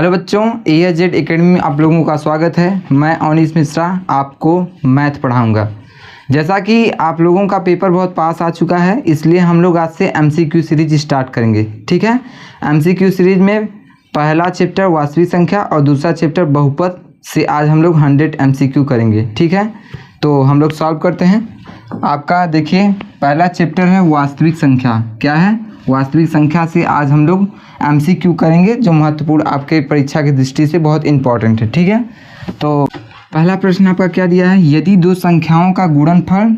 Hello बच्चों, AAZ academy में आप लोगों का स्वागत है। मैं अवनीश मिश्रा आपको मैथ पढ़ाऊंगा। जैसा कि आप लोगों का पेपर बहुत पास आ चुका है, इसलिए हम लोग आज से MCQ सीरीज स्टार्ट करेंगे। ठीक है, MCQ सीरीज में पहला चैप्टर वास्तविक संख्या और दूसरा चैप्टर बहुपद से आज हम लोग 100 MCQ करेंगे। ठीक है, तो हम लोग सॉल्व करते हैं। आपका देखिए पहला चैप्टर है वास्तविक संख्या। क्या है? वास्तविक संख्या से आज हम लोग MCQ करेंगे, जो महत्वपूर्ण आपके परीक्षा की दृष्टि से बहुत इंपॉर्टेंट है। ठीक है, तो पहला प्रश्न आपका क्या दिया है? यदि दो संख्याओं का गुणनफल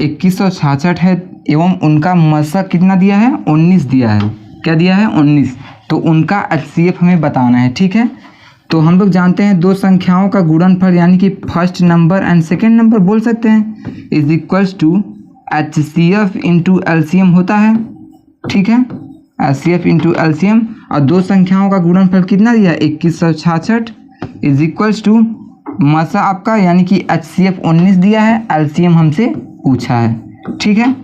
2166 है एवं उनका मशक कितना दिया है? 19 दिया है। क्या दिया है? 19। तो उनका HCF हमें बताना है। ठीक है, तो हम लोग जानते हैं दो संख्याओं का गुणनफल यानी कि first number and second number बोल सकते हैं, is equals to HCF into LCM होता है। ठीक है, HCF इंटू LCM। और दो संख्याओं का गुणनफल कितना दिया है? 2166 इज इक्वल्स टू मसा आपका यानी कि HCF 19 दिया है, LCM हमसे पूछा है। ठीक है,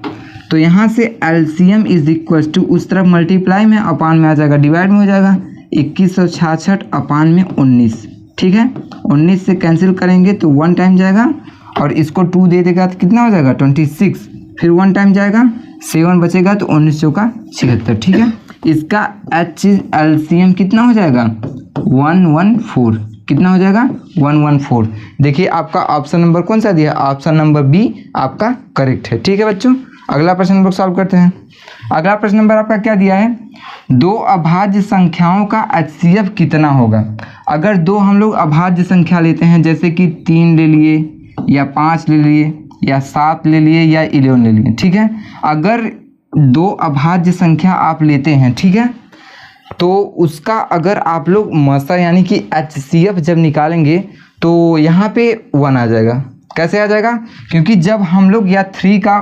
तो यहाँ से LCM इज इक्वल्स टू उस तरफ मल्टीप्लाई में अपान में आ जाएगा, डिवाइड में हो जाएगा 2166 अपान में 19। ठीक है, 19 से कैंसिल करेंगे तो 1 टाइम जाएगा और इसको 2 दे देगा तो कितना हो जाएगा? 26। फिर 1 टाइम जाएगा, 7 बचेगा तो 19 चौका 76। ठीक है, इसका LCM कितना हो जाएगा? 114। कितना हो जाएगा? 114। देखिए आपका ऑप्शन नंबर कौन सा दिया? ऑप्शन नंबर बी आपका करेक्ट है। ठीक है बच्चों, अगला प्रश्न हम लोग सॉल्व करते हैं। अगला प्रश्न नंबर आपका क्या दिया है? दो अभाज्य संख्याओं का HCF कितना होगा? अगर दो हम लोग अभाज्य संख्या लेते हैं, जैसे कि 3 ले लिए या 5 ले लिए या 7 ले लिए या 11 ले लिए। ठीक है, अगर दो अभाज्य संख्या आप लेते हैं, ठीक है, तो उसका अगर आप लोग मसा यानी कि HCF जब निकालेंगे तो यहाँ पे 1 आ जाएगा। कैसे आ जाएगा? क्योंकि जब हम लोग या 3 का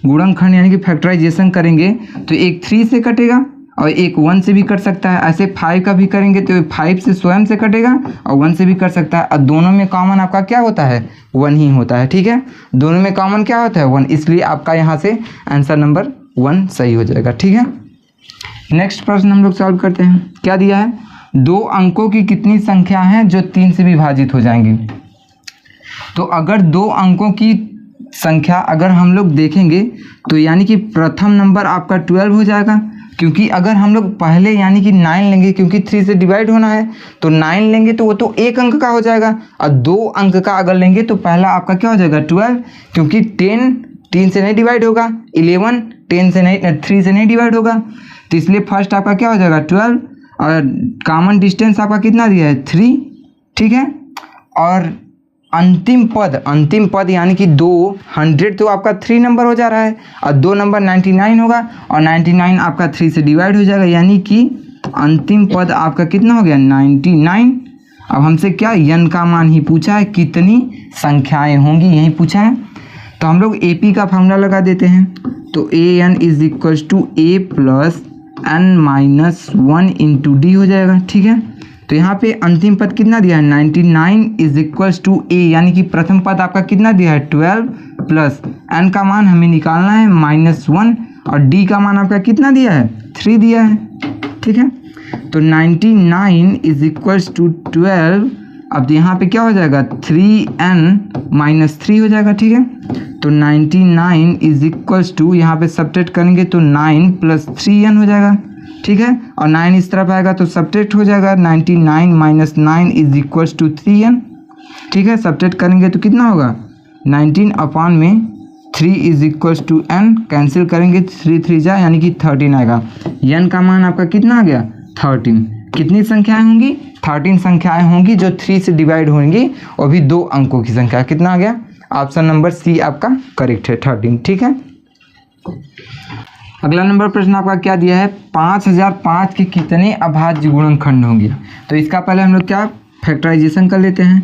गुणनखंड यानी कि फैक्टराइजेशन करेंगे तो एक 3 से कटेगा और एक 1 से भी कट सकता है। ऐसे 5 का भी करेंगे तो 5 से स्वयं से कटेगा और 1 से भी कट सकता है। और दोनों में कॉमन आपका क्या होता है? 1 ही होता है। ठीक है, दोनों में कॉमन क्या होता है? 1। इसलिए आपका यहाँ से आंसर नंबर 1 सही हो जाएगा। ठीक है, नेक्स्ट प्रश्न हम लोग सॉल्व करते हैं। क्या दिया है? दो अंकों की कितनी संख्या है जो 3 से विभाजित हो जाएंगी? तो अगर दो अंकों की संख्या अगर हम लोग देखेंगे तो यानी कि प्रथम नंबर आपका 12 हो जाएगा, क्योंकि अगर हम लोग पहले यानी कि 9 लेंगे, क्योंकि 3 से डिवाइड होना है तो 9 लेंगे तो वो तो 1 अंक का हो जाएगा। और 2 अंक का अगर लेंगे तो पहला आपका क्या हो जाएगा? 12, क्योंकि 10 3 से नहीं डिवाइड होगा, 11 3 से नहीं डिवाइड होगा, तो इसलिए फर्स्ट आपका क्या हो जाएगा? 12। और कॉमन डिस्टेंस आपका कितना दिया है? 3। ठीक है, और अंतिम पद यानी कि 200 तो आपका 3 नंबर हो जा रहा है और 2 नंबर 99 होगा और 99 आपका 3 से डिवाइड हो जाएगा, यानी कि अंतिम पद आपका कितना हो गया? 99। अब हमसे क्या n का मान ही पूछा है, कितनी संख्याएं होंगी यही पूछा है। तो हम लोग AP का फॉर्मूला लगा देते हैं। तो AN is equals to A plus n-1 into D हो जाएगा। ठीक है, तो यहाँ पे अंतिम पद कितना दिया है? 99 इज इक्वल्स टू A, यानी कि प्रथम पद आपका कितना दिया है? 12 प्लस n का मान हमें निकालना है -1 और D का मान आपका कितना दिया है? 3 दिया है। ठीक है, तो 99 इज इक्वल्स टू 12। अब यहाँ पे क्या हो जाएगा? 3n-3 हो जाएगा। ठीक है, तो 99 इज इक्वल्स टू यहाँ पे सब्ट्रैक्ट करेंगे तो 9 प्लस 3n हो जाएगा। ठीक है, और 9 इस तरफ आएगा तो सब्ट्रैक्ट हो जाएगा, 99 minus 9 is equals to 3n। ठीक है, सब्ट्रैक्ट करेंगे तो कितना होगा? 19 अपान में 3 is equals to n, cancel करेंगे 3 3 जा यानी कि 13 आएगा। n का मान आपका कितना आ गया? 13। कितनी संख्याएं होंगी? 13 संख्याएं होंगी जो 3 से डिवाइड होंगी, और भी 2 अंकों की संख्या। कितना आ गया? ऑप्शन नंबर सी आपका करेक्ट है, 13। ठीक है, अगला नंबर प्रश्न आपका क्या दिया है? 5005 के कितने अभाज्य गुणनखंड होंगे? तो इसका पहले हम लोग क्या फैक्टराइजेशन कर लेते हैं।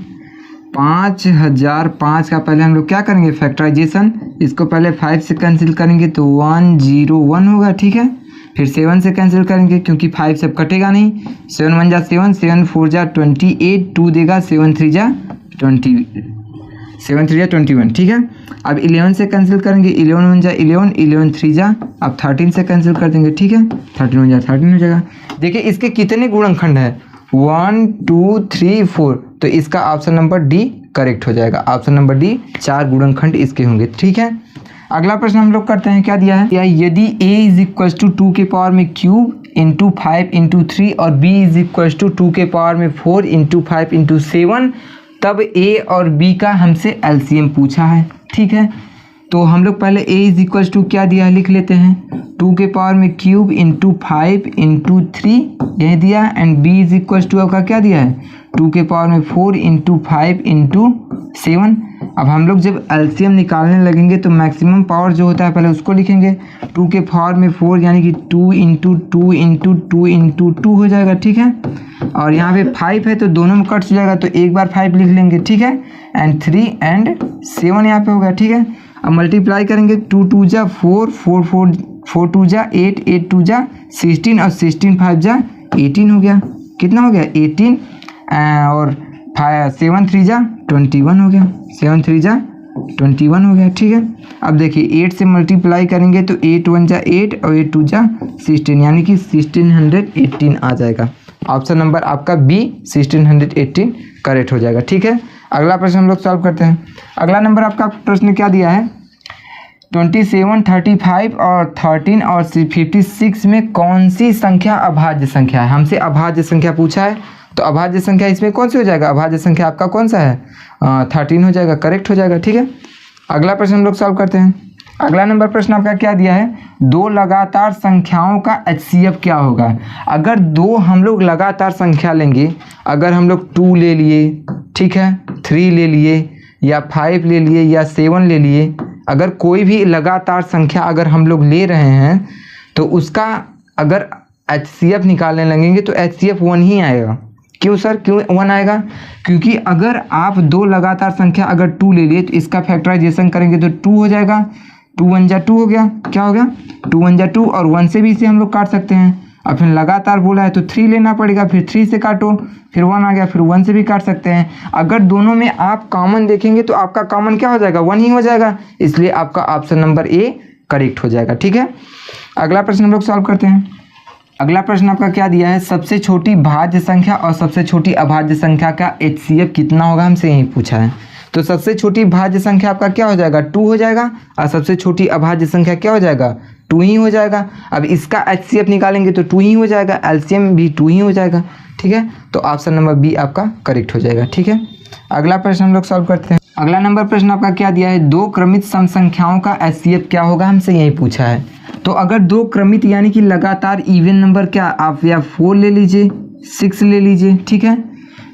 5005 का पहले हम लोग क्या करेंगे? फैक्टराइजेशन। इसको पहले 5 से कैंसिल करेंगे तो 101 होगा। ठीक है, फिर 7 से कैंसिल करेंगे क्योंकि 5 से कटेगा नहीं, 7 1 जा 7, 7 4 जा 28, 2 देगा 7 3 जा 21। ठीक है, अब 11 से कैंसिल करेंगे, 11 1 जा 11, 11 3 जा, अब 13 से कैंसिल कर देंगे। ठीक है, 13 1 जा 13 हो जाएगा। देखिए इसके कितने गुणनखंड है? 1 2 3 4, तो इसका ऑप्शन नंबर डी करेक्ट हो जाएगा। ऑप्शन नंबर डी 4 गुणनखंड इसके होंगे। ठीक है, अगला प्रश्न हम लोग करते हैं। क्या दिया है, या यदि a इज इक्वल टू 2 के पावर में क्यूब इंटू 5 इंटू 3 और b इज इक्वल टू 2 के पावर में 4 इंटू 5 इंटू 7, तब a और b का हमसे एलसीएम पूछा है। ठीक है, तो हम लोग पहले a इज इक्वल टू क्या दिया है लिख लेते हैं, 2 के पावर में क्यूब इंटू 5 इंटू 3 यही दिया, and b is equal to आपका क्या दिया है, 2 के पावर में 4 इंटू 5 इंटू 7। अब हम लोग जब एलसीएम निकालने लगेंगे तो मैक्सिमम पावर जो होता है पहले उसको लिखेंगे। 2 के पावर में 4 यानी कि 2 इंटू 2 इंटू 2 इंटू 2 हो जाएगा। ठीक है, और यहाँ पे 5 है तो दोनों में कट हो जाएगा, तो एक बार 5 लिख लेंगे। ठीक है, एंड 3 एंड 7 यहाँ पे होगा। ठीक है, अब मल्टीप्लाई करेंगे, 2 2 जा 4, 4 4 4 2 जा 8, 8 2 जा 16 और 16 5 जा 18 हो गया। कितना हो गया 18, और 7 3 जा 21 हो गया, 7 3 जा 21 हो गया। ठीक है, अब देखिए 8 से मल्टीप्लाई करेंगे तो 8 1 जा 8 और 8 2 जा 16 यानी कि 1618 आ जाएगा। ऑप्शन नंबर आपका बी 1618 करेक्ट हो जाएगा। ठीक है, अगला प्रश्न हम लोग सॉल्व करते हैं। अगला नंबर आपका प्रश्न क्या दिया है, 27 35 और 13 और 56 में कौन सी संख्या अभाज्य संख्या है। हमसे अभाज्य संख्या पूछा है, तो अभाज्य संख्या इसमें कौन सी हो जाएगा, अभाज्य संख्या आपका कौन सा है, 13 हो जाएगा, करेक्ट हो जाएगा। ठीक है, अगला प्रश्न हम लोग सॉल्व करते हैं। अगला नंबर प्रश्न आपका क्या दिया है, 2 लगातार संख्याओं का HCF क्या होगा। अगर 2 हम लोग लगातार संख्या लेंगे, अगर हम लोग 2 ले लिए, ठीक है, 3 ले लिए या 5 ले लिए या 7 ले लिए, अगर कोई भी लगातार संख्या अगर हम लोग ले रहे हैं तो उसका अगर HCF निकालने लगेंगे तो HCF 1 ही आएगा। क्यों सर, क्यों 1 आएगा, क्योंकि अगर आप 2 लगातार संख्या अगर 2 ले लिए तो इसका फैक्टराइजेशन करेंगे तो 2 हो जाएगा, 2 1 जा 2 हो गया, क्या हो गया 2 1 जा 2, और 1 से भी इसे हम लोग काट सकते हैं। और फिर लगातार बोला है तो 3 लेना पड़ेगा, फिर 3 से काटो, फिर 1 आ गया, फिर 1 से भी काट सकते हैं। अगर दोनों में आप कॉमन देखेंगे तो आपका कॉमन क्या हो जाएगा, 1 ही हो जाएगा, इसलिए आपका ऑप्शन नंबर ए करेक्ट हो जाएगा। ठीक है, अगला प्रश्न हम लोग सॉल्व करते हैं। अगला प्रश्न आपका क्या दिया है, सबसे छोटी भाज्य संख्या और सबसे छोटी अभाज्य संख्या का HCF कितना होगा, हमसे यही पूछा है। तो सबसे छोटी भाज्य संख्या आपका क्या हो जाएगा, 2 हो जाएगा, और सबसे छोटी अभाज्य संख्या क्या हो जाएगा, 2 ही हो जाएगा। अब इसका HCF निकालेंगे तो 2 ही हो जाएगा, LCM भी 2 ही हो जाएगा। ठीक है, तो ऑप्शन नंबर बी आपका करेक्ट हो जाएगा। ठीक है, अगला प्रश्न हम लोग सॉल्व करते हैं। अगला नंबर प्रश्न आपका क्या दिया है, 2 क्रमित सम संख्याओं का HCF क्या होगा, हमसे यही पूछा है। तो अगर 2 क्रमित यानी कि लगातार इवन नंबर, क्या आप या 4 ले लीजिए, 6 ले लीजिए, ठीक है,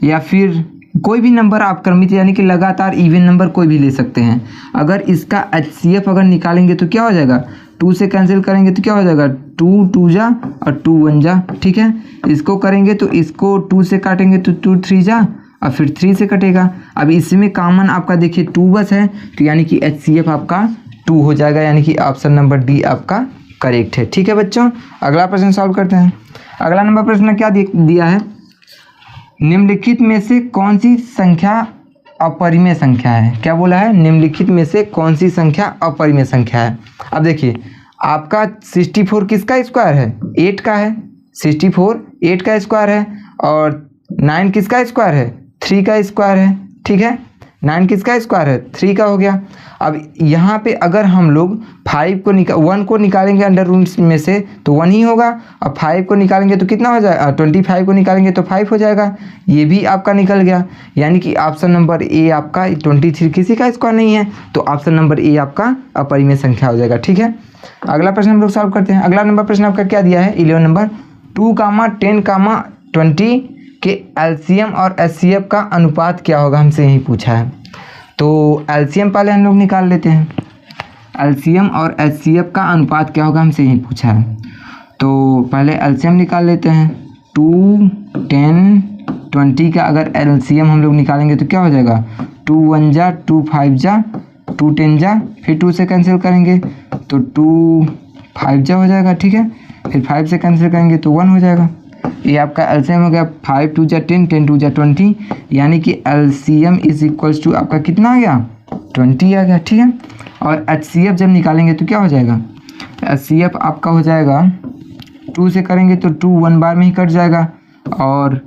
या फिर कोई भी नंबर आप क्रमित यानी कि लगातार इवन नंबर कोई भी ले सकते हैं। अगर इसका HCF अगर निकालेंगे तो क्या हो जाएगा, 2 से कैंसिल करेंगे तो क्या हो जाएगा, 2 2 जा और 2 1 जा। ठीक है, इसको करेंगे तो इसको 2 से काटेंगे तो 2 3 जा और फिर 3 से कटेगा। अब इसमें कॉमन आपका देखिए 2 बस है, तो यानी कि HCF आपका 2 हो जाएगा, यानी कि ऑप्शन नंबर डी आपका करेक्ट है। ठीक है बच्चों, अगला प्रश्न सॉल्व करते हैं। अगला नंबर प्रश्न क्या दिया है, निम्नलिखित में से कौन सी संख्या अपरिमेय संख्या है। क्या बोला है, निम्नलिखित में से कौन सी संख्या अपरिमेय संख्या है। अब देखिए आपका 64 किसका स्क्वायर है, 8 का है, 64 8 का स्क्वायर है, और 9 किसका स्क्वायर है, 3 का स्क्वायर है। ठीक है, 9 किसका स्क्वायर है, 3 का हो गया। अब यहाँ पे अगर हम लोग 1 को निकालेंगे अंडर रूट में से तो 1 ही होगा, और 5 को निकालेंगे तो कितना हो जाएगा, 25 को निकालेंगे तो 5 हो जाएगा, ये भी आपका निकल गया। यानी कि ऑप्शन नंबर ए आपका 23 किसी का स्क्वायर नहीं है, तो ऑप्शन नंबर ए आपका अपरिमेय संख्या हो जाएगा। ठीक है, अगला प्रश्न हम लोग सॉल्व करते हैं। अगला नंबर प्रश्न आपका क्या दिया है, 11 नंबर, 2, 10, 20 के LCM और HCF का अनुपात क्या होगा, हमसे यही पूछा है। तो LCM पहले हम लोग निकाल लेते हैं, LCM और HCF का अनुपात क्या होगा, हमसे यही पूछा है। तो पहले LCM निकाल लेते हैं, 2, 10, 20 का अगर LCM हम लोग निकालेंगे तो क्या हो जाएगा, 2 1 जा 2 5 जा 2 10 जा, फिर 2 से कैंसिल करेंगे तो 2 5 जा हो जाएगा। ठीक है, फिर 5 से कैंसिल करेंगे तो 1 हो जाएगा। ये आपका LCM हो गया, 5 2 जा 10, 10 2 जा 20, यानी कि LCM इज इक्वल्स टू आपका कितना आ गया, 20 आ गया। ठीक है, और HCF जब निकालेंगे तो क्या हो जाएगा, HCF आपका हो जाएगा 2 से करेंगे तो 2 1 बार में ही कट जाएगा, और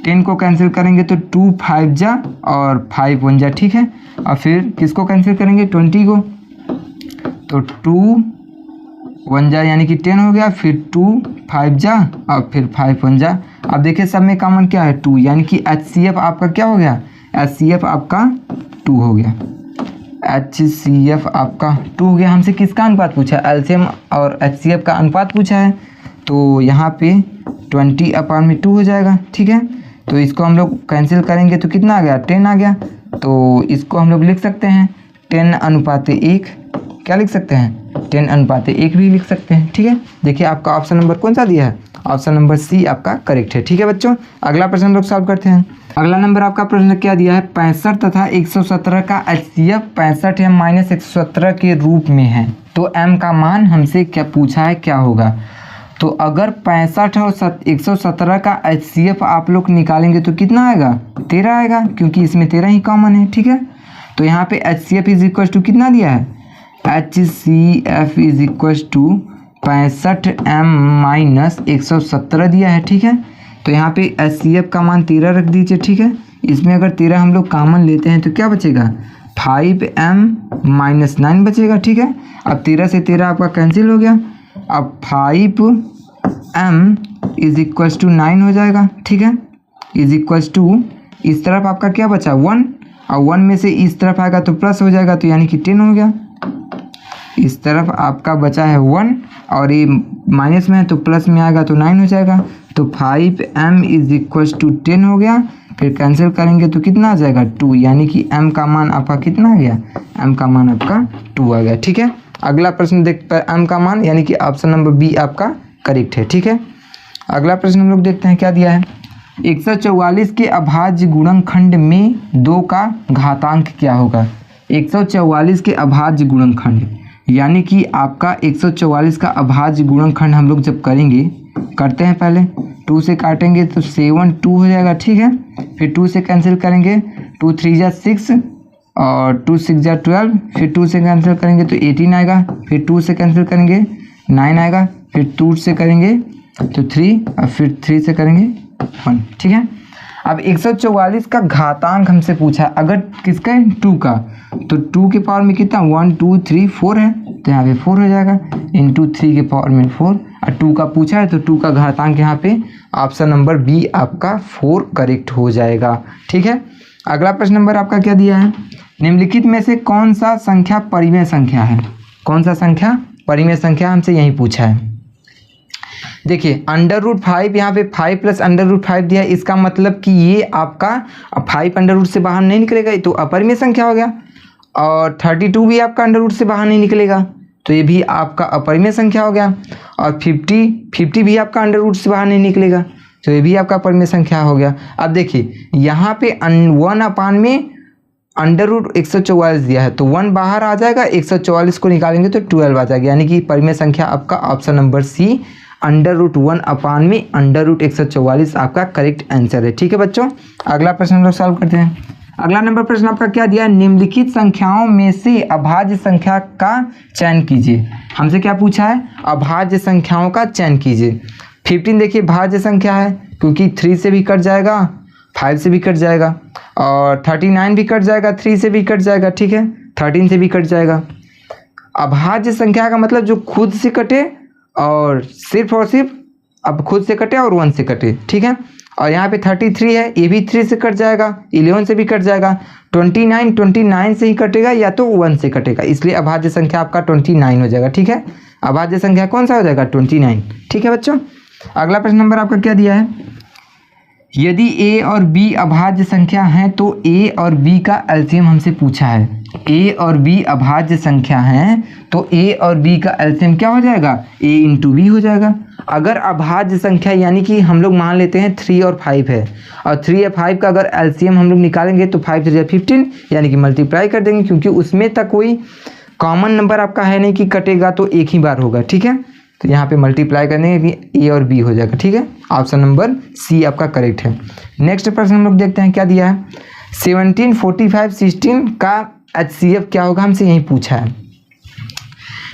10 को कैंसिल करेंगे तो 2 5 जा और 5 1 जा, ठीक है। और फिर किसको कैंसिल करेंगे 20 को, तो 2 1 जा यानी कि 10 हो गया, फिर 2 5 जा और फिर 5 1 जा। अब देखिए सब में कॉमन क्या है 2, यानी कि HCF आपका क्या हो गया, HCF आपका 2 हो गया, HCF आपका 2 हो गया। हमसे किसका अनुपात पूछा है, एलसीएम और HCF का अनुपात पूछा है, तो यहाँ पे 20/2 हो जाएगा, ठीक है। तो इसको हम लोग कैंसिल करेंगे तो कितना आ गया 10 आ गया, तो इसको हम लोग लिख सकते हैं 10:1, क्या लिख सकते हैं 10:1 भी लिख सकते हैं, ठीक है। देखिए आपका ऑप्शन नंबर कौन सा दिया है, ऑप्शन नंबर सी आपका करेक्ट है, ठीक है बच्चों। अगला प्रश्न हम लोग सॉल्व करते हैं। अगला नंबर आपका प्रश्न क्या दिया है, 65 तथा 117 का HCF 65 या -117 के रूप में है, तो m का मान हमसे क्या पूछा है क्या होगा। तो अगर 65 और 117 का HCF आप लोग निकालेंगे तो कितना आएगा 13 आएगा, क्योंकि इसमें 13 ही कॉमन है, ठीक है। तो यहाँ पे HCF इज इक्वल टू कितना दिया है, HCF is equal to 65m - 117 दिया है, ठीक है। तो यहाँ पे HCF का मान 13 रख दीजिए, ठीक है। इसमें अगर 13 हम लोग कॉमन लेते हैं तो क्या बचेगा 5m - 9 बचेगा, ठीक है। अब 13 से 13 आपका कैंसिल हो गया, अब 5m इज इक्वल टू 9 हो जाएगा, ठीक है। इज इक्वल टू इस तरफ आपका क्या बचा 1, और 1 में से इस तरफ आएगा तो प्लस हो जाएगा, तो यानी कि 10 हो गया। इस तरफ आपका बचा है 1 और ये माइनस में है तो प्लस में आएगा तो 9 हो जाएगा, तो 5m इज इक्वल टू 10 हो गया। फिर कैंसिल करेंगे तो कितना आ जाएगा 2, यानी कि m का मान आपका कितना आ गया, m का मान आपका 2 आ गया, ठीक है। अगला प्रश्न देखते हैं m का मान, यानी कि ऑप्शन नंबर बी आपका करेक्ट है, ठीक है। अगला प्रश्न हम लोग देखते हैं क्या दिया है, 144 के अभाज्य गुणनखंड में 2 का घातांक क्या होगा। 144 के अभाज्य गुणनखंड यानी कि आपका 144 का अभाज्य गुणनखंड हम लोग जब करते हैं पहले 2 से काटेंगे तो 7 2 हो जाएगा, ठीक है। फिर 2 से कैंसिल करेंगे 2 3 जा 6 और 2 6 जा 12, फिर 2 से कैंसिल करेंगे तो 18 आएगा, फिर 2 से कैंसिल करेंगे 9 आएगा, फिर 2 से करेंगे तो 3 और फिर 3 से करेंगे 1, ठीक है। अब 144 का घातांक हमसे पूछा, अगर किसका है 2 का, तो 2 के पावर में कितना 1 2 3 4 है, तो यहाँ पे 4 हो जाएगा, इंटू 3 के पावर में 4, और 2 का पूछा है तो 2 का घातांक यहाँ पे ऑप्शन नंबर बी आपका 4 करेक्ट हो जाएगा, ठीक है। अगला प्रश्न नंबर आपका क्या दिया है, निम्नलिखित में से कौन सा संख्या परिमेय संख्या है, कौन सा संख्या परिमेय संख्या हमसे यही पूछा है। देखिए √5 यहाँ पे 5 + √5 दिया है, इसका मतलब कि ये आपका 5 √ से बाहर नहीं निकलेगा, तो अपरिमेय संख्या हो गया। और 32 भी आपका √ से बाहर नहीं निकलेगा, तो ये भी आपका अपरिमेय संख्या हो गया। और 50 भी आपका √ से बाहर नहीं निकलेगा, तो ये भी आपका अपरिमेय संख्या हो गया। अब देखिए यहाँ पे 1/में √144 दिया है, तो 1 बाहर आ जाएगा, 144 को निकालेंगे तो 12 आ जाएगा, यानी कि परिमेय संख्या आपका ऑप्शन नंबर सी √1/में √144 आपका करेक्ट आंसर है, ठीक है बच्चों। अगला प्रश्न हम लोग सॉल्व करते हैं। अगला नंबर प्रश्न आपका क्या दिया है, निम्नलिखित संख्याओं में से अभाज्य संख्या का चयन कीजिए। हमसे क्या पूछा है, अभाज्य संख्याओं का चयन कीजिए। 15 देखिए भाज्य संख्या है, क्योंकि 3 से भी कट जाएगा, 5 से भी कट जाएगा, और 39 भी कट जाएगा, 3 से भी कट जाएगा, ठीक है, 13 से भी कट जाएगा। अभाज्य संख्या का मतलब जो खुद से कटे और सिर्फ अब खुद से कटे और 1 से कटे, ठीक है। और यहाँ पे 33 है, ये भी 3 से कट जाएगा, 11 से भी कट जाएगा, 29 से ही कटेगा या तो 1 से कटेगा, इसलिए अभाज्य संख्या आपका 29 हो जाएगा, ठीक है। अभाज्य संख्या कौन सा हो जाएगा 29, ठीक है बच्चों। अगला प्रश्न नंबर आपका क्या दिया है, यदि a और b अभाज्य संख्या हैं तो a और b का एलसीएम हमसे पूछा है। a और b अभाज्य संख्या हैं तो a और b का एलसीएम क्या हो जाएगा, a × b हो जाएगा। अगर अभाज्य संख्या यानी कि हम लोग मान लेते हैं 3 और 5 है, और 3 या 5 का अगर एलसीएम हम लोग निकालेंगे तो 5 3 15, यानी कि मल्टीप्लाई कर देंगे, क्योंकि उसमें तक कोई कॉमन नंबर आपका है नहीं कि कटेगा तो एक ही बार होगा, ठीक है। तो यहाँ पे मल्टीप्लाई करने के ए और बी हो जाएगा, ठीक है। ऑप्शन नंबर सी आपका करेक्ट है। नेक्स्ट प्रश्न हम लोग देखते हैं क्या दिया है, 17 45 16 का HCF क्या होगा, हमसे यही पूछा है।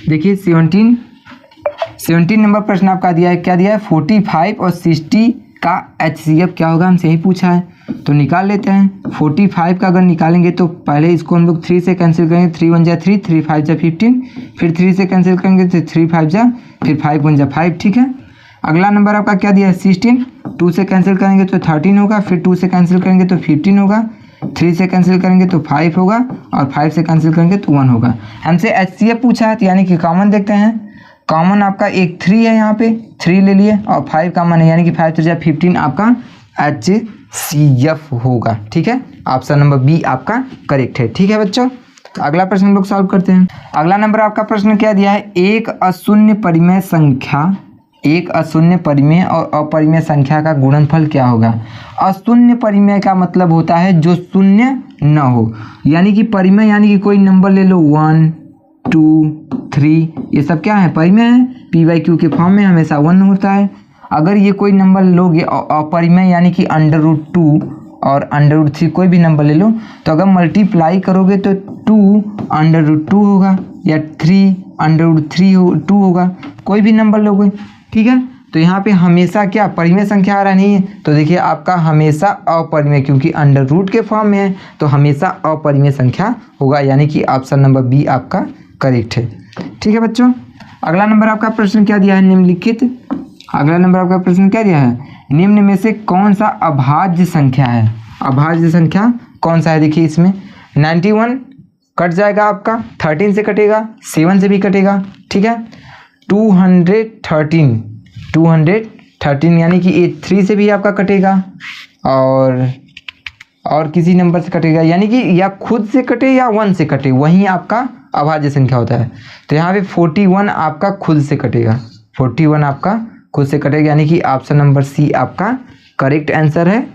देखिए 17 नंबर प्रश्न आपका दिया है, क्या दिया है 45 और 60 इसका HCF क्या होगा, हमसे यही पूछा है, तो निकाल लेते हैं। 45 का अगर निकालेंगे तो पहले इसको हम लोग 3 से कैंसिल करेंगे, 3 1 जा 3, 3 5 जा 15, फिर 3 से कैंसिल करेंगे तो 3 5 जा, फिर 5 1 जा 5, ठीक है। अगला नंबर आपका क्या दिया है 16, 2 से कैंसिल करेंगे तो 13 होगा, फिर 2 से कैंसिल करेंगे तो 15 होगा, 3 से कैंसिल करेंगे तो 5 होगा, और 5 से कैंसिल करेंगे तो 1 होगा। हमसे HCF पूछा है, तो यानी कि कॉमन देखते हैं। कॉमन आपका एक 3 है, यहाँ पे 3 ले लिए, और 5 कॉमन है, यानी कि 5 3 15 आपका HCF होगा, ठीक है। ऑप्शन नंबर बी आपका करेक्ट है, ठीक है बच्चों। अगला प्रश्न हम लोग सॉल्व करते हैं। अगला नंबर आपका प्रश्न क्या दिया है, एक अशून्य परिमेय संख्या, एक अशून्य परिमेय और अपरिमेय संख्या का गुणनफल क्या होगा। अशून्य परिमेय का मतलब होता है जो शून्य न हो, यानी कि परिमेय यानी कि कोई नंबर ले लो 1 2 3, ये सब क्या है परिमेय है, p/q के फॉर्म में हमेशा 1 होता है। अगर ये कोई नंबर लोगे अपरिमेय यानी कि √2 और √3 कोई भी नंबर ले लो, तो अगर मल्टीप्लाई करोगे तो 2 √2 होगा या 3 √2 होगा, कोई भी नंबर लोगे, ठीक है। तो यहाँ पे हमेशा क्या परिमेय संख्या आ रहा नहीं है, तो देखिए आपका हमेशा अपरिमेय, क्योंकि √ के फॉर्म में है तो हमेशा अपरिमेय संख्या होगा, यानी कि ऑप्शन नंबर बी आपका करेक्ट है, ठीक है बच्चों। अगला नंबर आपका प्रश्न क्या दिया है, निम्नलिखित, अगला नंबर आपका प्रश्न क्या दिया है, निम्न में से कौन सा अभाज्य संख्या है, अभाज्य संख्या कौन सा है। देखिए इसमें 91 कट जाएगा आपका, 13 से कटेगा, 7 से भी कटेगा, ठीक है। 213 यानी कि 3 से भी आपका कटेगा, और किसी नंबर से कटेगा, यानी कि या खुद से कटे या 1 से कटे, वही आपका अभाज्य संख्या होता है। तो यहाँ पे 41 आपका खुद से कटेगा, 41 आपका खुद से कटेगा, यानी कि ऑप्शन नंबर सी आपका करेक्ट आंसर है,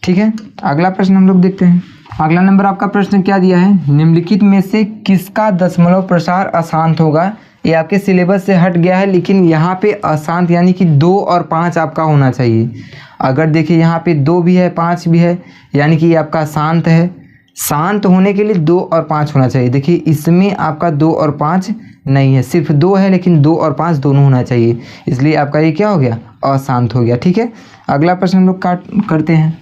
ठीक है। अगला प्रश्न हम लोग देखते हैं। अगला नंबर आपका प्रश्न क्या दिया है, निम्नलिखित में से किसका दशमलव प्रसार अशांत होगा। ये आपके सिलेबस से हट गया है, लेकिन यहाँ पे अशांत यानी कि 2 और 5 आपका होना चाहिए। अगर देखिए यहाँ पे 2 भी है 5 भी है, यानी कि ये आपका शांत है। शांत होने के लिए 2 और 5 होना चाहिए। देखिए इसमें आपका 2 और 5 नहीं है, सिर्फ 2 है, लेकिन 2 और 5 दोनों होना चाहिए, इसलिए आपका ये क्या हो गया, अशांत हो गया, ठीक है। अगला प्रश्न हम लोग करते हैं।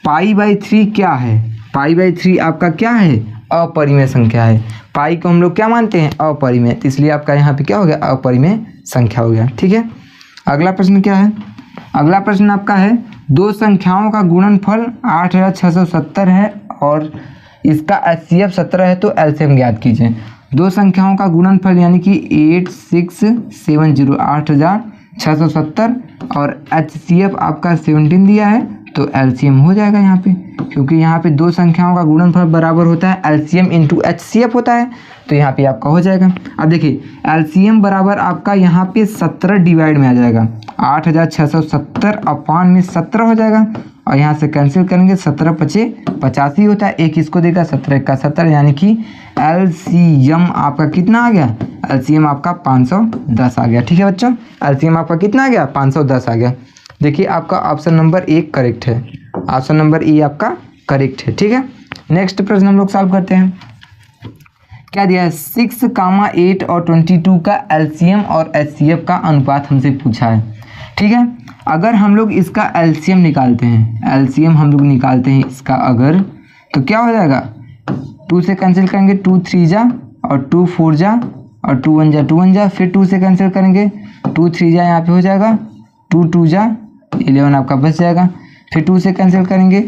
π/3 क्या है, π/3 आपका क्या है, अपरिमेय संख्या है। पाई को हम लोग क्या मानते हैं, अपरिमेय, तो इसलिए आपका यहाँ पे क्या हो गया, अपरिमेय संख्या हो गया, ठीक है। अगला प्रश्न क्या है, अगला प्रश्न आपका है, दो संख्याओं का गुणनफल 8670 है और इसका HCF 17 है, तो एलसीएम ज्ञात कीजिए। दो संख्याओं का गुणनफल यानी कि 8670 8670 और HCF आपका 17 दिया है, तो एलसीएम हो जाएगा यहाँ पे, क्योंकि यहाँ पे दो संख्याओं का गुणनफल बराबर होता है एलसीएम इंटू HCF होता है, तो यहाँ पे आपका हो जाएगा। अब देखिए एलसीएम बराबर आपका यहाँ पे 17 डिवाइड में आ जाएगा, 8670 अपान में 17 हो जाएगा, और यहाँ से कैंसिल करेंगे 17 पचे 85 होता है, एक इसको देगा 17 का 17, यानी कि एलसीएम आपका कितना आ गया, एलसीएम आपका 510 आ गया, ठीक है बच्चों। एलसीएम आपका कितना आ गया, 510 आ गया। देखिए आपका ऑप्शन नंबर ए करेक्ट है, ऑप्शन नंबर ए आपका करेक्ट है, ठीक है। नेक्स्ट प्रश्न हम लोग सॉल्व करते हैं। क्या दिया है, 6, 8 और 22 का एलसीएम और HCF का अनुपात हमसे पूछा है, ठीक है। अगर हम लोग इसका एलसीएम निकालते हैं, एलसीएम हम लोग निकालते हैं इसका अगर, तो क्या हो जाएगा, 2 से कैंसिल करेंगे 2 3 जा और 2 4 जा और 2 1 जा 2 1 जा, फिर 2 से कैंसिल करेंगे 2 3 जा, यहाँ पे हो जाएगा 2 2 जा 11 आपका बच जाएगा, फिर 2 से कैंसिल करेंगे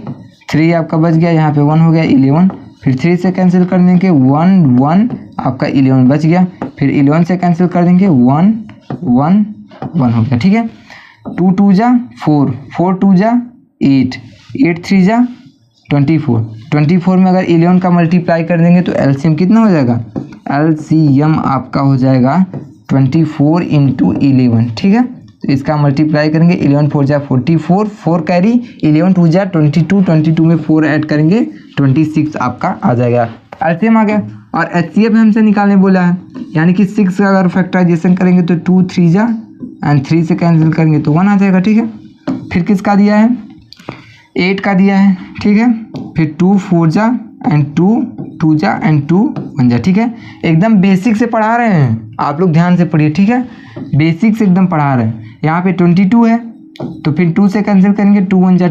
3 आपका बच गया, यहाँ पे 1 हो गया 11, फिर 3 से कैंसिल कर देंगे 1 1 आपका 11 बच गया, फिर 11 से कैंसिल कर देंगे 1 1 1 हो गया, ठीक है। 2 2 जा 4 4 2 जा 8 8 3 जा 24 24 में अगर 11 का मल्टीप्लाई कर देंगे तो एलसीएम कितना हो जाएगा, एलसीएम आपका हो जाएगा 24 इंटू 11, ठीक है। तो इसका मल्टीप्लाई करेंगे 11 4 जा 44 4 कैरी 11 2 जा 22 22 में 4 ऐड करेंगे 26 आपका आ जाएगा, एलसीएम आ गया। और HCF हमसे निकालने बोला है, यानी कि 6 का अगर फैक्टराइजेशन करेंगे तो 2 3 जा एंड 3 से कैंसिल करेंगे तो 1 आ जाएगा, ठीक है। फिर किसका दिया है, 8 का दिया है, ठीक है। फिर 2 4 जा एंड 2 2 जा एंड 2 1 जा, ठीक है। एकदम बेसिक से पढ़ा रहे हैं, आप लोग ध्यान से पढ़िए, ठीक है। बेसिक से एकदम पढ़ा रहे हैं। यहाँ पे 22 है, तो फिर 2 से कैंसिल करेंगे, 2 1 जा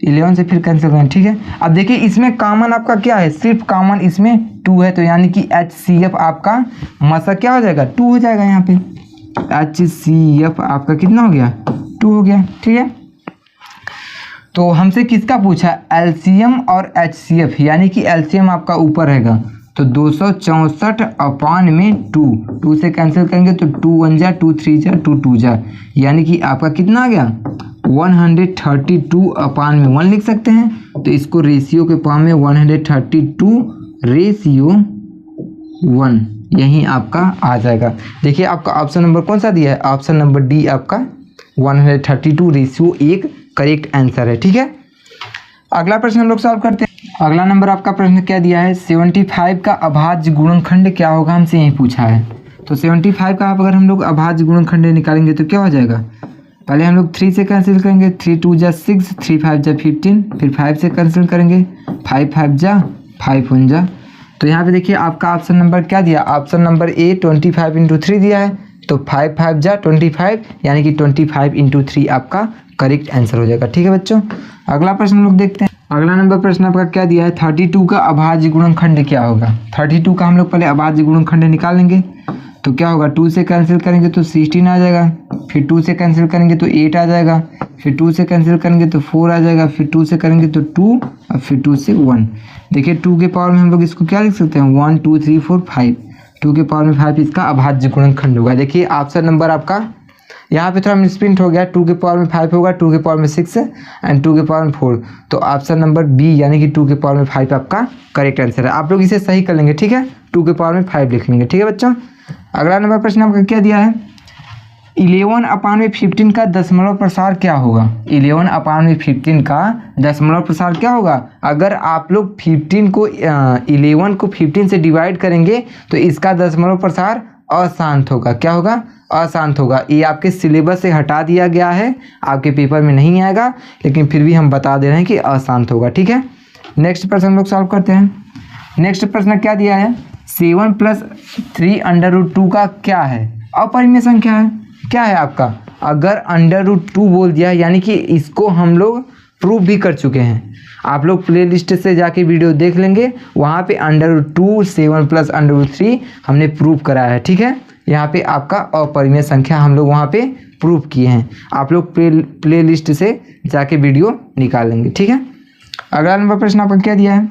11 से फिर कैंसिल करेंगे, ठीक है। अब देखिए इसमें कॉमन आपका क्या है, सिर्फ कॉमन इसमें 2 है, तो यानी कि HCF आपका मसा क्या हो जाएगा, 2 हो जाएगा। यहाँ पे HCF आपका कितना हो गया, 2 हो गया, ठीक है। तो हमसे किसका पूछा, LCM और HCF, यानी कि LCM आपका ऊपर रहेगा, तो 264/2 से कैंसिल करेंगे तो 2 1 जा 2 3 जा 2 2 जा, यानी कि आपका कितना आ गया 132/1 लिख सकते हैं। तो इसको रेशियो के फॉर्म में 132/1 यही आपका आ जाएगा। देखिए आपका ऑप्शन नंबर कौन सा दिया है, ऑप्शन नंबर डी आपका 132/1 करेक्ट आंसर है, ठीक है। अगला प्रश्न हम लोग सॉल्व करते हैं। अगला नंबर आपका प्रश्न क्या दिया है, 75 का अभाज्य गुणनखंड क्या होगा, हमसे यही पूछा है। तो 75 का अगर हम लोग अभाज्य गुणनखंड निकालेंगे तो क्या हो जाएगा, पहले हम लोग 3 से कैंसिल करेंगे, 3 2 जा 6, 3 5 जा 15, फिर 5 से कैंसिल करेंगे, 5 5 जा 5 1 जा। तो यहाँ पे देखिए आपका ऑप्शन नंबर क्या दिया, ऑप्शन नंबर ए 25 × 3 दिया है, तो 5 5 जा 25, यानी कि 25 × 3 आपका करेक्ट आंसर हो जाएगा, ठीक है बच्चों। अगला प्रश्न हम लोग देखते हैं। अगला नंबर प्रश्न आपका क्या दिया है, 32 का अभाज्य गुणनखंड क्या होगा। 32 का हम लोग पहले अभाज्य गुणनखंड निकालेंगे, तो क्या होगा 2 से कैंसिल करेंगे तो 16 आ जाएगा, फिर 2 से कैंसिल करेंगे तो 8 आ जाएगा, फिर 2 से कैंसिल करेंगे तो 4 आ जाएगा, फिर 2 से करेंगे तो 2 और फिर 2 से 1। देखिए 2 के पावर में हम लोग इसको क्या लिख सकते हैं, 1 2 3 4 5, 2 के पावर में 5 इसका अभाज्य गुणनखंड होगा। देखिए ऑप्शन नंबर आपका यहाँ पे थोड़ा मिसप्रिंट हो गया, 2 के पावर में 5 होगा, 2 के पावर में 6 एंड 2 के पावर में 4, तो ऑप्शन नंबर बी यानी कि 2 के पावर में 5 आपका करेक्ट आंसर है। आप लोग इसे सही कर लेंगे, ठीक है, 2 के पावर में 5 लिख लेंगे, ठीक है बच्चों। अगला नंबर प्रश्न आपका क्या दिया है, 11/15 का दशमलव प्रसार क्या होगा। 11/15 का दशमलव प्रसार क्या होगा, अगर आप लोग 11 को 15 से डिवाइड करेंगे तो इसका दशमलव प्रसार अशांत होगा, क्या होगा, अशांत होगा। ये आपके सिलेबस से हटा दिया गया है, आपके पेपर में नहीं आएगा, लेकिन फिर भी हम बता दे रहे हैं कि अशांत होगा, ठीक है। नेक्स्ट प्रश्न हम लोग सॉल्व करते हैं। नेक्स्ट प्रश्न क्या दिया है, 7 + 3√2 का क्या है, अपरिमेय संख्या है, क्या है आपका। अगर √2 बोल दिया यानी कि इसको हम लोग प्रूव भी कर चुके हैं, आप लोग प्लेलिस्ट से जाके वीडियो देख लेंगे, वहाँ पे √2 7 + √3 हमने प्रूव कराया है, ठीक है। यहाँ पे आपका अपरिमेय संख्या हम लोग वहाँ पे प्रूव किए हैं, आप लोग प्लेलिस्ट से जाके वीडियो निकाल लेंगे, ठीक है। अगला नंबर प्रश्न आपका क्या दिया है,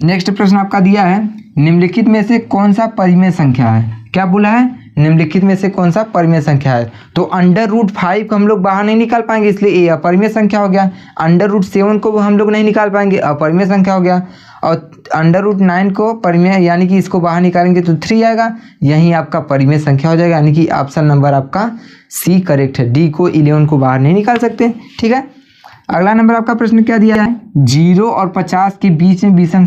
नेक्स्ट प्रश्न आपका दिया है, निम्नलिखित में से कौन सा परिमेय संख्या है। क्या बोला है, निम्नलिखित में से कौन सा परिमेय संख्या है। तो √5 को हम लोग बाहर नहीं निकाल पाएंगे, इसलिए ये अपरिमेय संख्या हो गया। √7 को हम लोग नहीं निकाल पाएंगे, अपरिमेय संख्या हो गया। और √9 को परिमेय यानी कि इसको बाहर निकालेंगे तो 3 आएगा, यही आपका परिमेय संख्या हो जाएगा, यानी कि ऑप्शन नंबर आपका सी करेक्ट है। डी को 11 को बाहर नहीं निकाल सकते, ठीक है। अगला नंबर आपका प्रश्न क्या दिया है, 0 और 50 के बीच में विषम